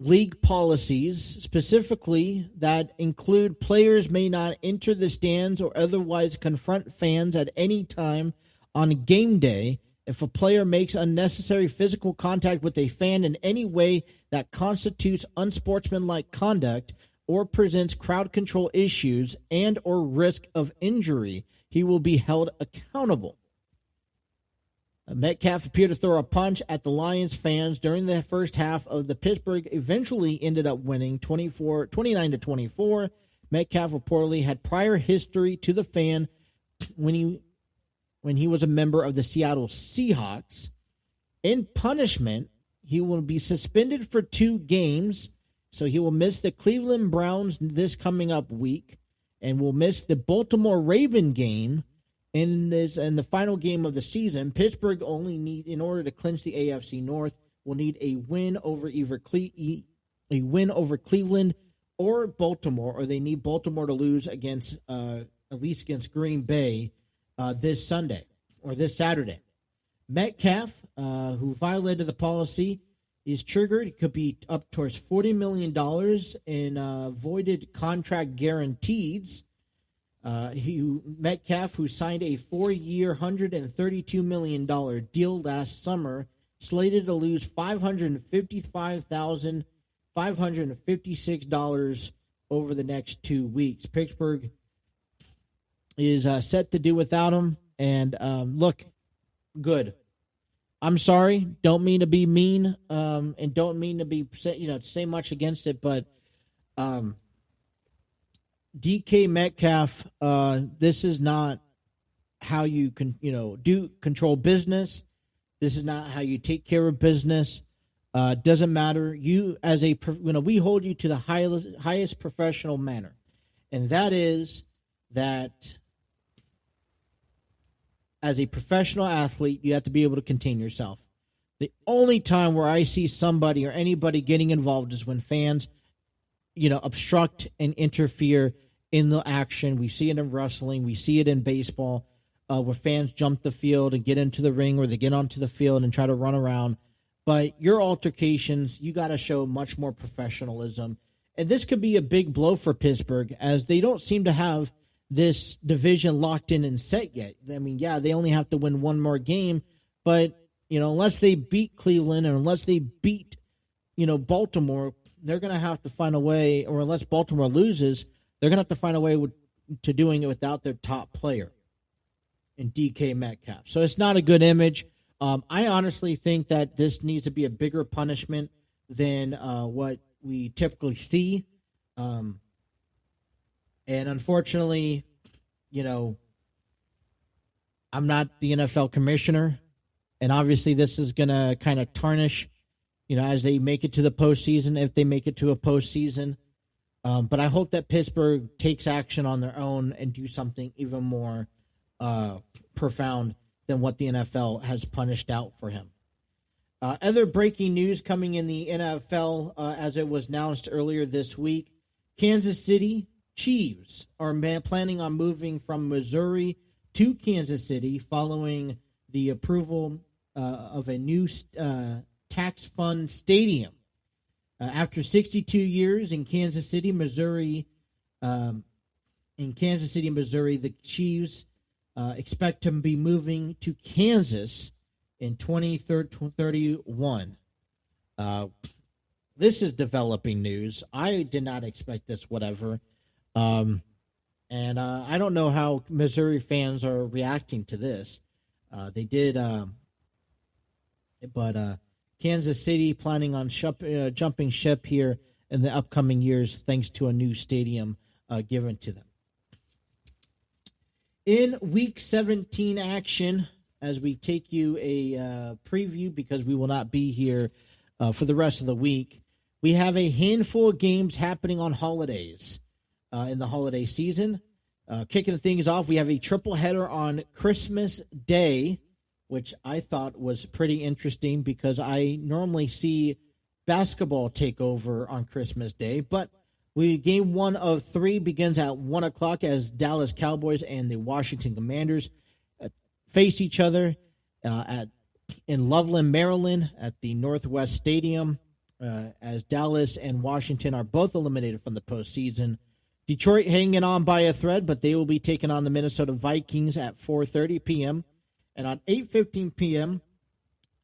league policies, specifically that include players may not enter the stands or otherwise confront fans at any time on game day if a player makes unnecessary physical contact with a fan in any way that constitutes unsportsmanlike conduct or presents crowd control issues and or risk of injury. He will be held accountable. Metcalf appeared to throw a punch at the Lions fans during the first half of the Pittsburgh eventually ended up winning 29-24. Metcalf reportedly had prior history to the fan when he was a member of the Seattle Seahawks. In punishment, he will be suspended for 2 games, so he will miss the Cleveland Browns this coming up week and will miss the Baltimore Raven game in the final game of the season. Pittsburgh only need, in order to clinch the AFC North, will need a win over Cleveland or Baltimore, or they need Baltimore to lose against at least against Green Bay this Sunday or this Saturday. Metcalf, who violated the policy, is triggered. It could be up towards $40 million in voided contract guarantees. Metcalf, who signed a 4-year, $132 million deal last summer, slated to lose $555,556 over the next 2 weeks. Pittsburgh is set to do without him, and look, good. I'm sorry, don't mean to be mean, and don't mean to be say much against it, but DK Metcalf, this is not how you can control business. This is not how you take care of business. Doesn't matter. You as a we hold you to the highest professional manner, and that is that as a professional athlete, you have to be able to contain yourself. The only time where I see somebody or anybody getting involved is when fans, obstruct and interfere in the action. We see it in wrestling. We see it in baseball, where fans jump the field and get into the ring, or they get onto the field and try to run around. But your altercations, you got to show much more professionalism. And this could be a big blow for Pittsburgh, as they don't seem to have this division locked in and set yet. I mean, yeah, they only have to win one more game, but unless they beat Cleveland and unless they beat Baltimore, they're going to have to find a way, or unless Baltimore loses, they're going to have to find a way to doing it without their top player in DK Metcalf. So it's not a good image. I honestly think that this needs to be a bigger punishment than what we typically see. And unfortunately, I'm not the NFL commissioner, and obviously this is going to kind of tarnish, as they make it to the postseason, if they make it to a postseason. But I hope that Pittsburgh takes action on their own and do something even more profound than what the NFL has punished out for him. Other breaking news coming in the NFL, as it was announced earlier this week, Kansas City Chiefs are planning on moving from Missouri to Kansas City following the approval of a new tax fund stadium. After 62 years in Kansas City, Missouri, the Chiefs expect to be moving to Kansas in 2031. This is developing news. I did not expect this, whatever. And I don't know how Missouri fans are reacting to this. They did, but Kansas City planning on jumping ship here in the upcoming years thanks to a new stadium given to them. In Week 17 action, as we take you a preview because we will not be here for the rest of the week, we have a handful of games happening on holidays in the holiday season. Kicking things off, we have a triple header on Christmas Day, which I thought was pretty interesting because I normally see basketball take over on Christmas Day. But game 1 of 3 begins at 1 o'clock as Dallas Cowboys and the Washington Commanders face each other in Loveland, Maryland at the Northwest Stadium. as Dallas and Washington are both eliminated from the postseason. Detroit hanging on by a thread, but they will be taking on the Minnesota Vikings at 4:30 p.m. And on 8:15 p.m.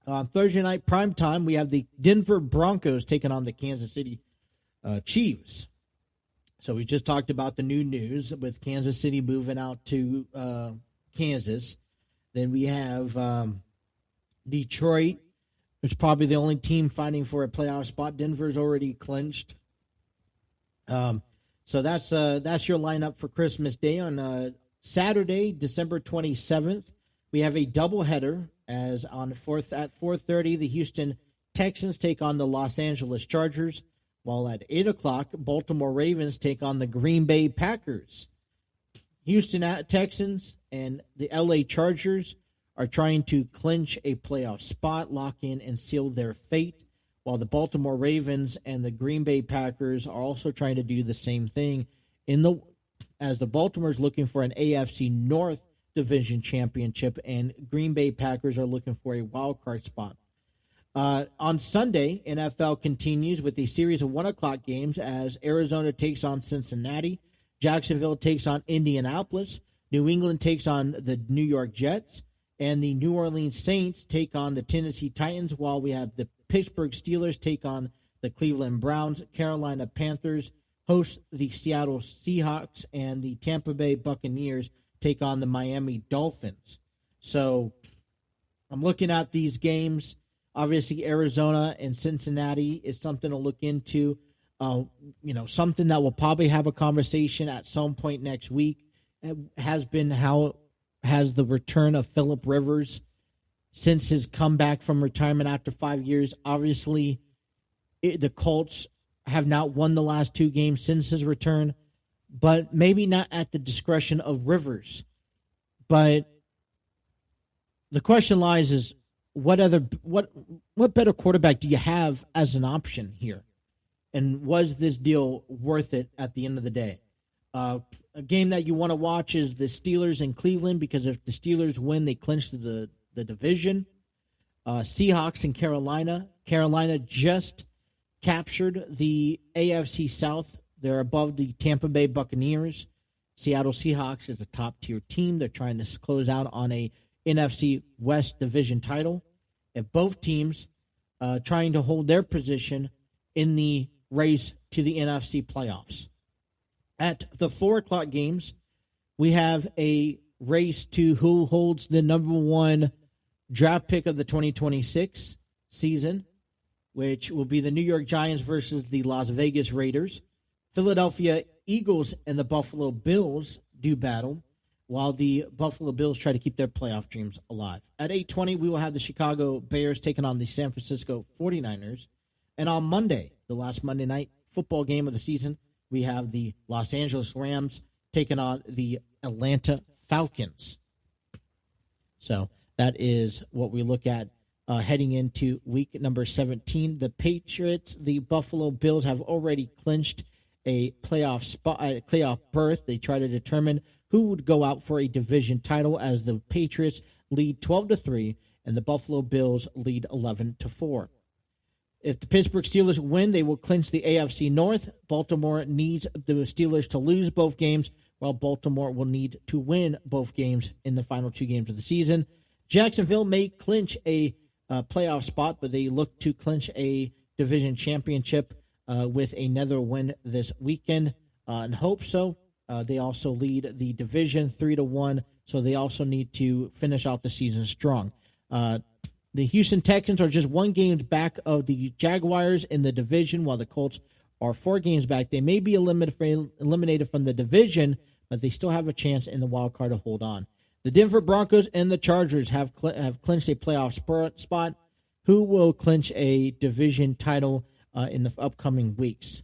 on Thursday night primetime, we have the Denver Broncos taking on the Kansas City Chiefs. So we just talked about the new news with Kansas City moving out to Kansas. Then we have Detroit, which is probably the only team fighting for a playoff spot. Denver's already clinched. So that's your lineup for Christmas Day. On Saturday, December 27th, we have a doubleheader as at 4:30, the Houston Texans take on the Los Angeles Chargers, while at 8 o'clock, Baltimore Ravens take on the Green Bay Packers. Houston Texans and the LA Chargers are trying to clinch a playoff spot, lock in, and seal their fate, while the Baltimore Ravens and the Green Bay Packers are also trying to do the same thing as the Baltimore's looking for an AFC North Division championship, and Green Bay Packers are looking for a wild card spot. On Sunday, NFL continues with a series of 1 o'clock games as Arizona takes on Cincinnati, Jacksonville takes on Indianapolis, New England takes on the New York Jets, and the New Orleans Saints take on the Tennessee Titans, while we have the Pittsburgh Steelers take on the Cleveland Browns, Carolina Panthers host the Seattle Seahawks, and the Tampa Bay Buccaneers take on the Miami Dolphins. So I'm looking at these games. Obviously, Arizona and Cincinnati is something to look into. Something that we'll probably have a conversation at some point next week has been how has the return of Phillip Rivers since his comeback from retirement after 5 years. Obviously, the Colts have not won the last 2 games since his return, but maybe not at the discretion of Rivers. But the question lies is, what better quarterback do you have as an option here? And was this deal worth it at the end of the day? A game that you want to watch is the Steelers in Cleveland, because if the Steelers win, they clinch the division. Seahawks in Carolina. Carolina just captured the AFC South. They're above the Tampa Bay Buccaneers. Seattle Seahawks is a top-tier team. They're trying to close out on a NFC West division title. If both teams trying to hold their position in the race to the NFC playoffs. At the 4 o'clock games, we have a race to who holds the number 1 draft pick of the 2026 season, which will be the New York Giants versus the Las Vegas Raiders. Philadelphia Eagles and the Buffalo Bills do battle, while the Buffalo Bills try to keep their playoff dreams alive. At 8:20, we will have the Chicago Bears taking on the San Francisco 49ers. And on Monday, the last Monday night football game of the season, we have the Los Angeles Rams taking on the Atlanta Falcons. So that is what we look at heading into week number 17. The Patriots, the Buffalo Bills have already clinched a playoff berth. They try to determine who would go out for a division title, as the Patriots lead 12-3 and the Buffalo Bills lead 11-4. If the Pittsburgh Steelers win, they will clinch the AFC North. Baltimore needs the Steelers to lose both games, while Baltimore will need to win both games in the final 2 games of the season. Jacksonville may clinch a playoff spot, but they look to clinch a division championship with another win this weekend, and hope so. They also lead the division 3-1, so they also need to finish out the season strong. The Houston Texans are just 1 game back of the Jaguars in the division, while the Colts are 4 games back. They may be eliminated from the division, but they still have a chance in the wild card to hold on. The Denver Broncos and the Chargers have clinched a playoff spot. Who will clinch a division title in the upcoming weeks?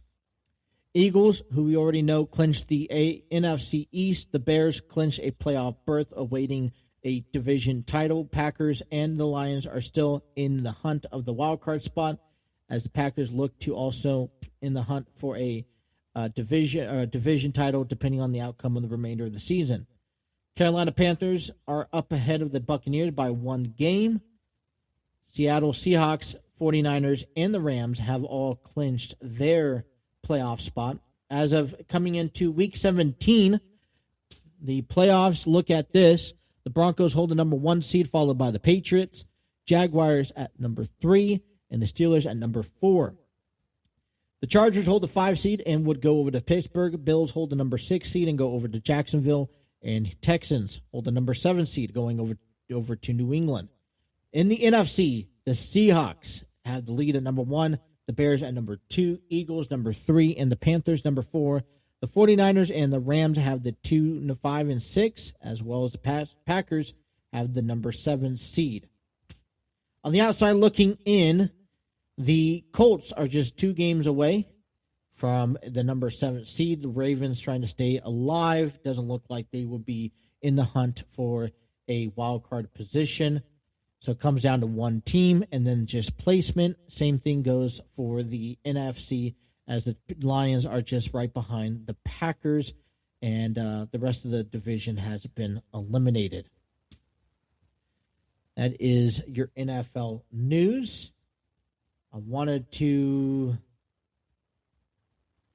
Eagles, who we already know, clinched the NFC East. The Bears clinched a playoff berth awaiting a division title. Packers and the Lions are still in the hunt of the wild card spot, as the Packers look to also in the hunt for a division title, depending on the outcome of the remainder of the season. Carolina Panthers are up ahead of the Buccaneers by 1 game. Seattle Seahawks 49ers, and the Rams have all clinched their playoff spot. As of coming into Week 17, the playoffs look at this. The Broncos hold the number 1 seed, followed by the Patriots, Jaguars at number 3, and the Steelers at number 4. The Chargers hold the 5 seed and would go over to Pittsburgh. Bills hold the number 6 seed and go over to Jacksonville. And Texans hold the number 7 seed going over to New England. In the NFC, the Seahawks have the lead at number 1, the Bears at number 2, Eagles number 3, and the Panthers number 4. The 49ers and the Rams have the 2, 5, and 6, as well as the Packers have the number 7 seed. On the outside looking in, the Colts are just 2 games away from the number 7 seed. The Ravens trying to stay alive. Doesn't look like they will be in the hunt for a wild card position. So it comes down to one team and then just placement. Same thing goes for the NFC, as the Lions are just right behind the Packers, and the rest of the division has been eliminated. That is your NFL news. I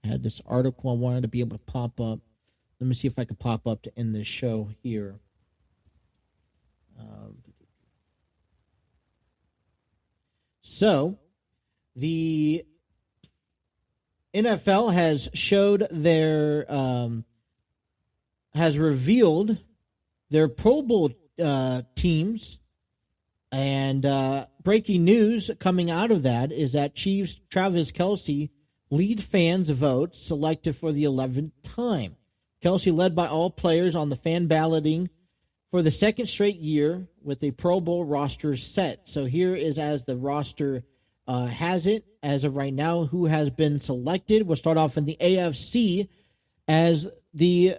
had this article I wanted to be able to pop up. Let me see if I can pop up to end this show here. So, the NFL has revealed their Pro Bowl teams, and breaking news coming out of that is that Chiefs Travis Kelce lead fans vote selected for the 11th time. Kelce led by all players on the fan balloting for the second straight year with a Pro Bowl roster set. So here is as the roster has it as of right now, who has been selected. We'll start off in the AFC, as the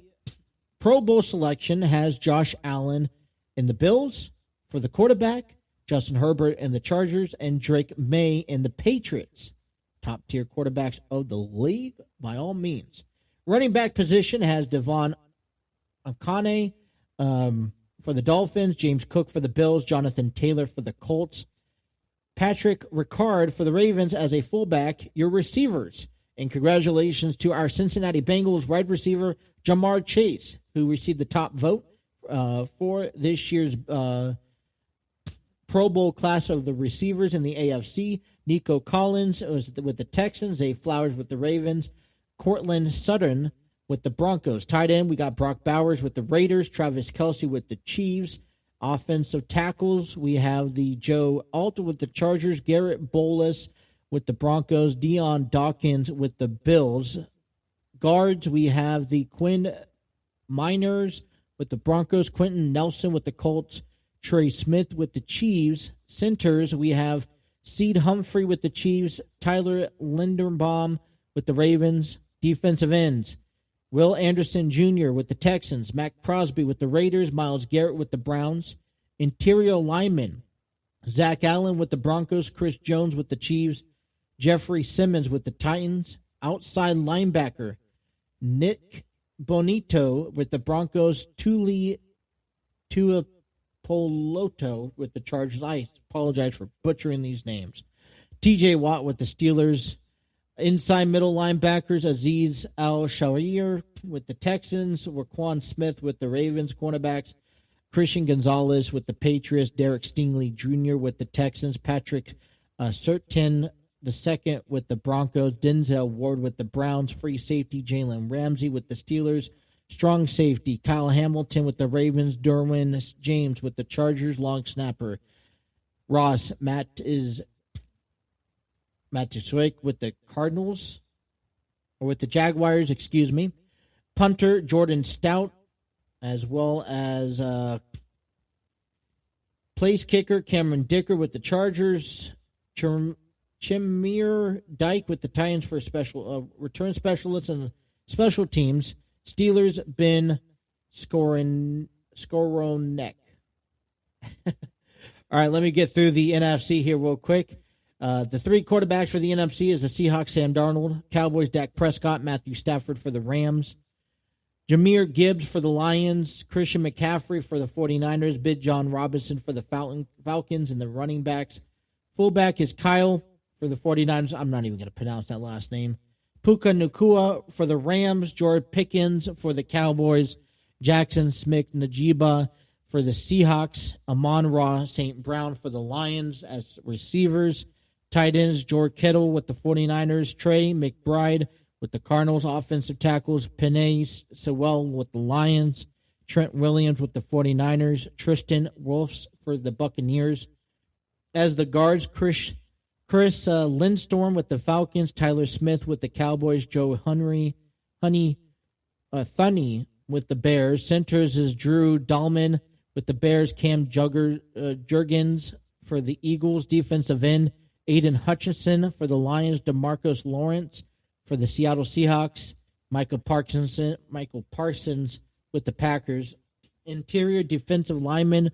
Pro Bowl selection has Josh Allen in the Bills for the quarterback, Justin Herbert in the Chargers, and Drake May in the Patriots. Top-tier quarterbacks of the league, by all means. Running back position has Devon Akane for the Dolphins, James Cook for the Bills, Jonathan Taylor for the Colts, Patrick Ricard for the Ravens as a fullback. Your receivers. And congratulations to our Cincinnati Bengals wide receiver, Jamar Chase, who received the top vote for this year's Pro Bowl class of the receivers in the AFC. Nico Collins was with the Texans, Zay Flowers with the Ravens, Cortland Sutton with the Broncos. Tight end, we got Brock Bowers with the Raiders, Travis Kelce with the Chiefs. Offensive tackles, we have the Joe Alta with the Chargers, Garrett Bowles with the Broncos, Deion Dawkins with the Bills. Guards, we have the Quinn Miners with the Broncos, Quentin Nelson with the Colts, Trey Smith with the Chiefs. Centers, we have Seed Humphrey with the Chiefs, Tyler Linderbaum with the Ravens. Defensive ends, Will Anderson Jr. with the Texans, Mac Crosby with the Raiders, Myles Garrett with the Browns. Interior linemen, Zach Allen with the Broncos, Chris Jones with the Chiefs, Jeffrey Simmons with the Titans. Outside linebacker, Nick Bonito with the Broncos, Tuapoloto with the Chargers. I apologize for butchering these names. TJ Watt with the Steelers. Inside middle linebackers, Azeez Al-Shawir with the Texans, Raquan Smith with the Ravens. Cornerbacks, Christian Gonzalez with the Patriots, Derek Stingley Jr. with the Texans, Patrick Surtain II with the Broncos, Denzel Ward with the Browns. Free safety, Jalen Ramsey with the Steelers. Strong safety, Kyle Hamilton with the Ravens, Derwin James with the Chargers. Long snapper, Ross Matusik with the Cardinals, or with the Jaguars, excuse me. Punter, Jordan Stout, as well as place kicker, Cameron Dicker with the Chargers. Chimere Dyke with the Titans for special return specialists and special teams. Steelers, Ben Skowronek. All right, let me get through the NFC here real quick. The 3 quarterbacks for the NFC is the Seahawks, Sam Darnold, Cowboys, Dak Prescott, Matthew Stafford for the Rams, Jahmyr Gibbs for the Lions, Christian McCaffrey for the 49ers, Big John Robinson for the Falcons, and the running backs Fullback is Kyle for the 49ers. I'm not even going to pronounce that last name. Puka Nacua for the Rams. George Pickens for the Cowboys. Jackson Smith-Njigba for the Seahawks. Amon-Ra St. Brown for the Lions as receivers. Tight ends, George Kittle with the 49ers. Trey McBride with the Cardinals. Offensive tackles, Penei Sewell with the Lions. Trent Williams with the 49ers. Tristan Wirfs for the Buccaneers. As the guards, Chris Lindstorm with the Falcons. Tyler Smith with the Cowboys. Joe Thuney with the Bears. Centers is Drew Dahlman with the Bears. Cam Jurgens for the Eagles. Defensive end, Aiden Hutchinson for the Lions. DeMarcus Lawrence for the Seattle Seahawks. Michael Parsons with the Packers. Interior defensive lineman,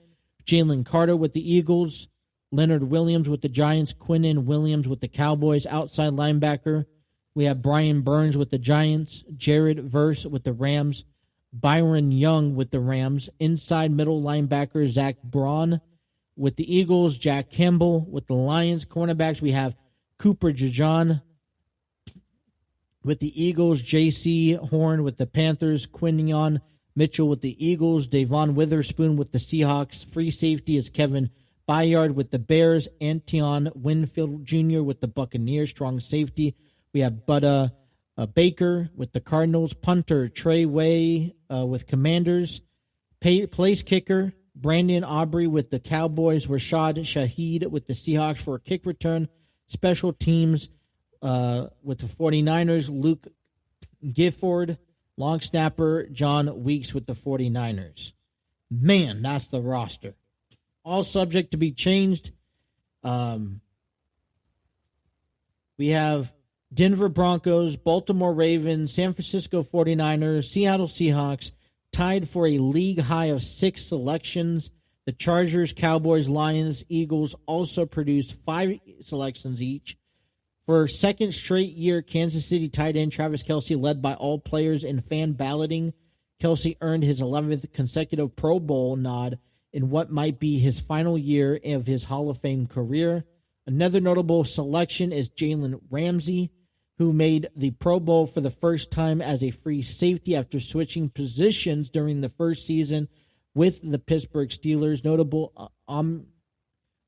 Jalen Carter with the Eagles. Leonard Williams with the Giants. Quinnen Williams with the Cowboys. Outside linebacker, we have Brian Burns with the Giants. Jared Verse with the Rams. Byron Young with the Rams. Inside middle linebacker, Zach Braun with the Eagles. Jack Campbell with the Lions. Cornerbacks, we have Cooper DeJean with the Eagles. J.C. Horn with the Panthers. Quinion Mitchell with the Eagles. Davon Witherspoon with the Seahawks. Free safety is Kevin Byard with the Bears. Antion Winfield Jr. with the Buccaneers. Strong safety, we have Budda Baker with the Cardinals. Punter Trey Way with Commanders. Place kicker Brandon Aubrey with the Cowboys. Rashad Shaheed with the Seahawks for a kick return. Special teams with the 49ers. Luke Gifford. Long snapper John Weeks with the 49ers. Man, that's the roster. All subject to be changed. We have Denver Broncos, Baltimore Ravens, San Francisco 49ers, Seattle Seahawks, tied for a league high of 6 selections. The Chargers, Cowboys, Lions, Eagles also produced 5 selections each. For second straight year, Kansas City tight end Travis Kelce led by all players in fan balloting. Kelce earned his 11th consecutive Pro Bowl nod in what might be his final year of his Hall of Fame career. Another notable selection is Jalen Ramsey, who made the Pro Bowl for the first time as a free safety after switching positions during the first season with the Pittsburgh Steelers. Notable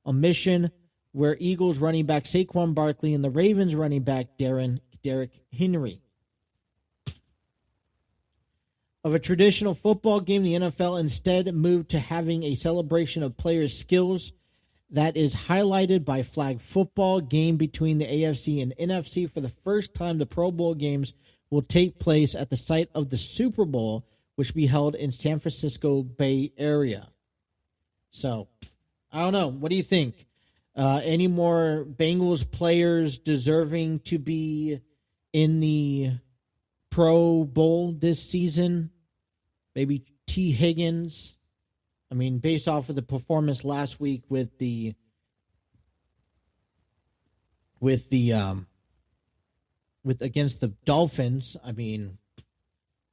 omission where Eagles running back Saquon Barkley and the Ravens running back Derrick Henry. Of a traditional football game, the NFL instead moved to having a celebration of players' skills that is highlighted by flag football game between the AFC and NFC. For the first time, the Pro Bowl games will take place at the site of the Super Bowl, which will be held in San Francisco Bay Area. So, I don't know. What do you think? Any more Bengals players deserving to be in the Pro Bowl this season? Maybe T. Higgins. I mean, based off of the performance last week with against the Dolphins, I mean,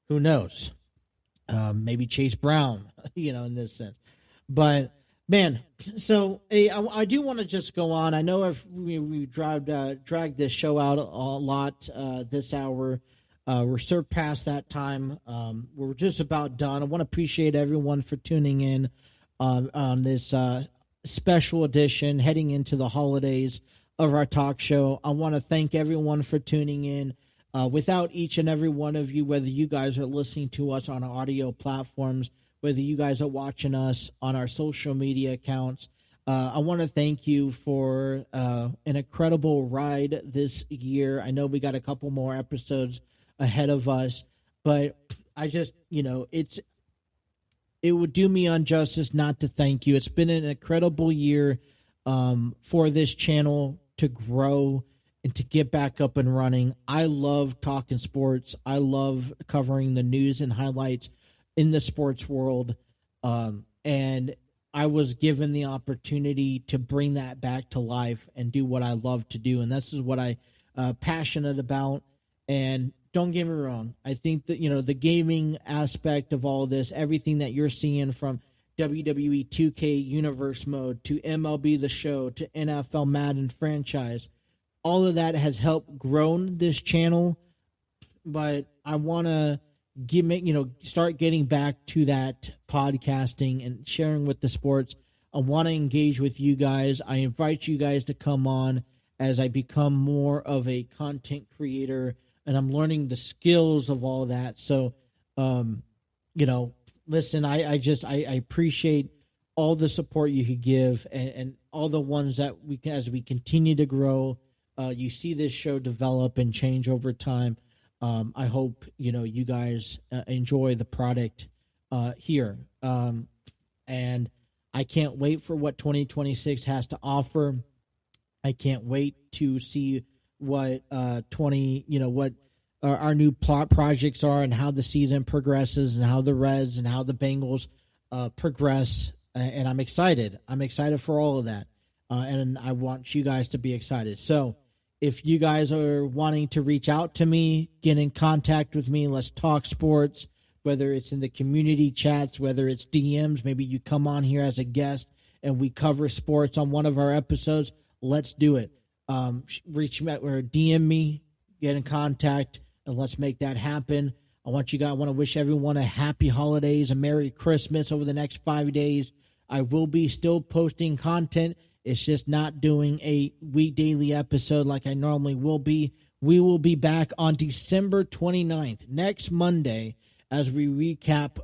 who knows? Maybe Chase Brown, in this sense. But man, so I do want to just go on. I know if we dragged this show out a lot this hour. We're surpassed that time. We're just about done. I want to appreciate everyone for tuning in on this special edition heading into the holidays of our talk show. I want to thank everyone for tuning in. Without each and every one of you, whether you guys are listening to us on our audio platforms, whether you guys are watching us on our social media accounts, I want to thank you for an incredible ride this year. I know we got a couple more episodes ahead of us, but I just, it would do me injustice not to thank you. It's been an incredible year for this channel to grow and to get back up and running. I love talking sports. I love covering the news and highlights in the sports world. And I was given the opportunity to bring that back to life and do what I love to do. And this is what I'm passionate about. And don't get me wrong. I think that, the gaming aspect of all this, everything that you're seeing from WWE 2K Universe Mode to MLB The Show to NFL Madden franchise. All of that has helped grow this channel, but I want to start getting back to that podcasting and sharing with the sports. I want to engage with you guys. I invite you guys to come on as I become more of a content creator, and I'm learning the skills of all that. So, listen, I appreciate all the support you could give and all the ones that as we continue to grow, you see this show develop and change over time. I hope, you guys enjoy the product here. And I can't wait for what 2026 has to offer. I can't wait to see what what our new plot projects are and how the season progresses and how the Reds and how the Bengals progress. And I'm excited. I'm excited for all of that. And I want you guys to be excited. So if you guys are wanting to reach out to me, get in contact with me, let's talk sports, whether it's in the community chats, whether it's DMs, maybe you come on here as a guest and we cover sports on one of our episodes, let's do it. Reach me or DM me, get in contact, and let's make that happen. I want to wish everyone a happy holidays, a Merry Christmas over the next 5 days. I will be still posting content. It's just not doing a daily episode like I normally will be. We will be back on December 29th, next Monday, as we recap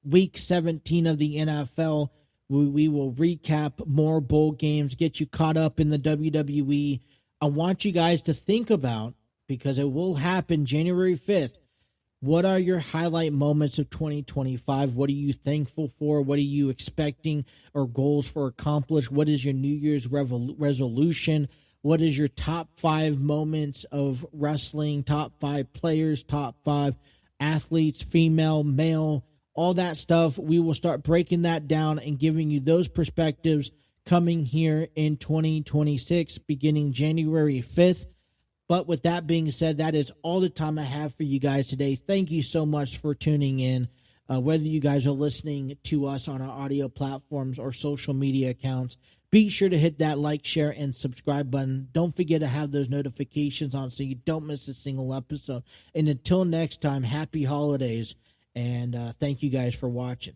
Week 17 of the NFL. We will recap more bowl games, get you caught up in the WWE. I want you guys to think about, because it will happen January 5th, what are your highlight moments of 2025? What are you thankful for? What are you expecting or goals for accomplish? What is your New Year's resolution? What is your top 5 moments of wrestling, top 5 players, top 5 athletes, female, male, all that stuff? We will start breaking that down and giving you those perspectives coming here in 2026, beginning January 5th. But with that being said, that is all the time I have for you guys today. Thank you so much for tuning in. Whether you guys are listening to us on our audio platforms or social media accounts, be sure to hit that like, share, and subscribe button. Don't forget to have those notifications on so you don't miss a single episode. And until next time, happy holidays, and thank you guys for watching.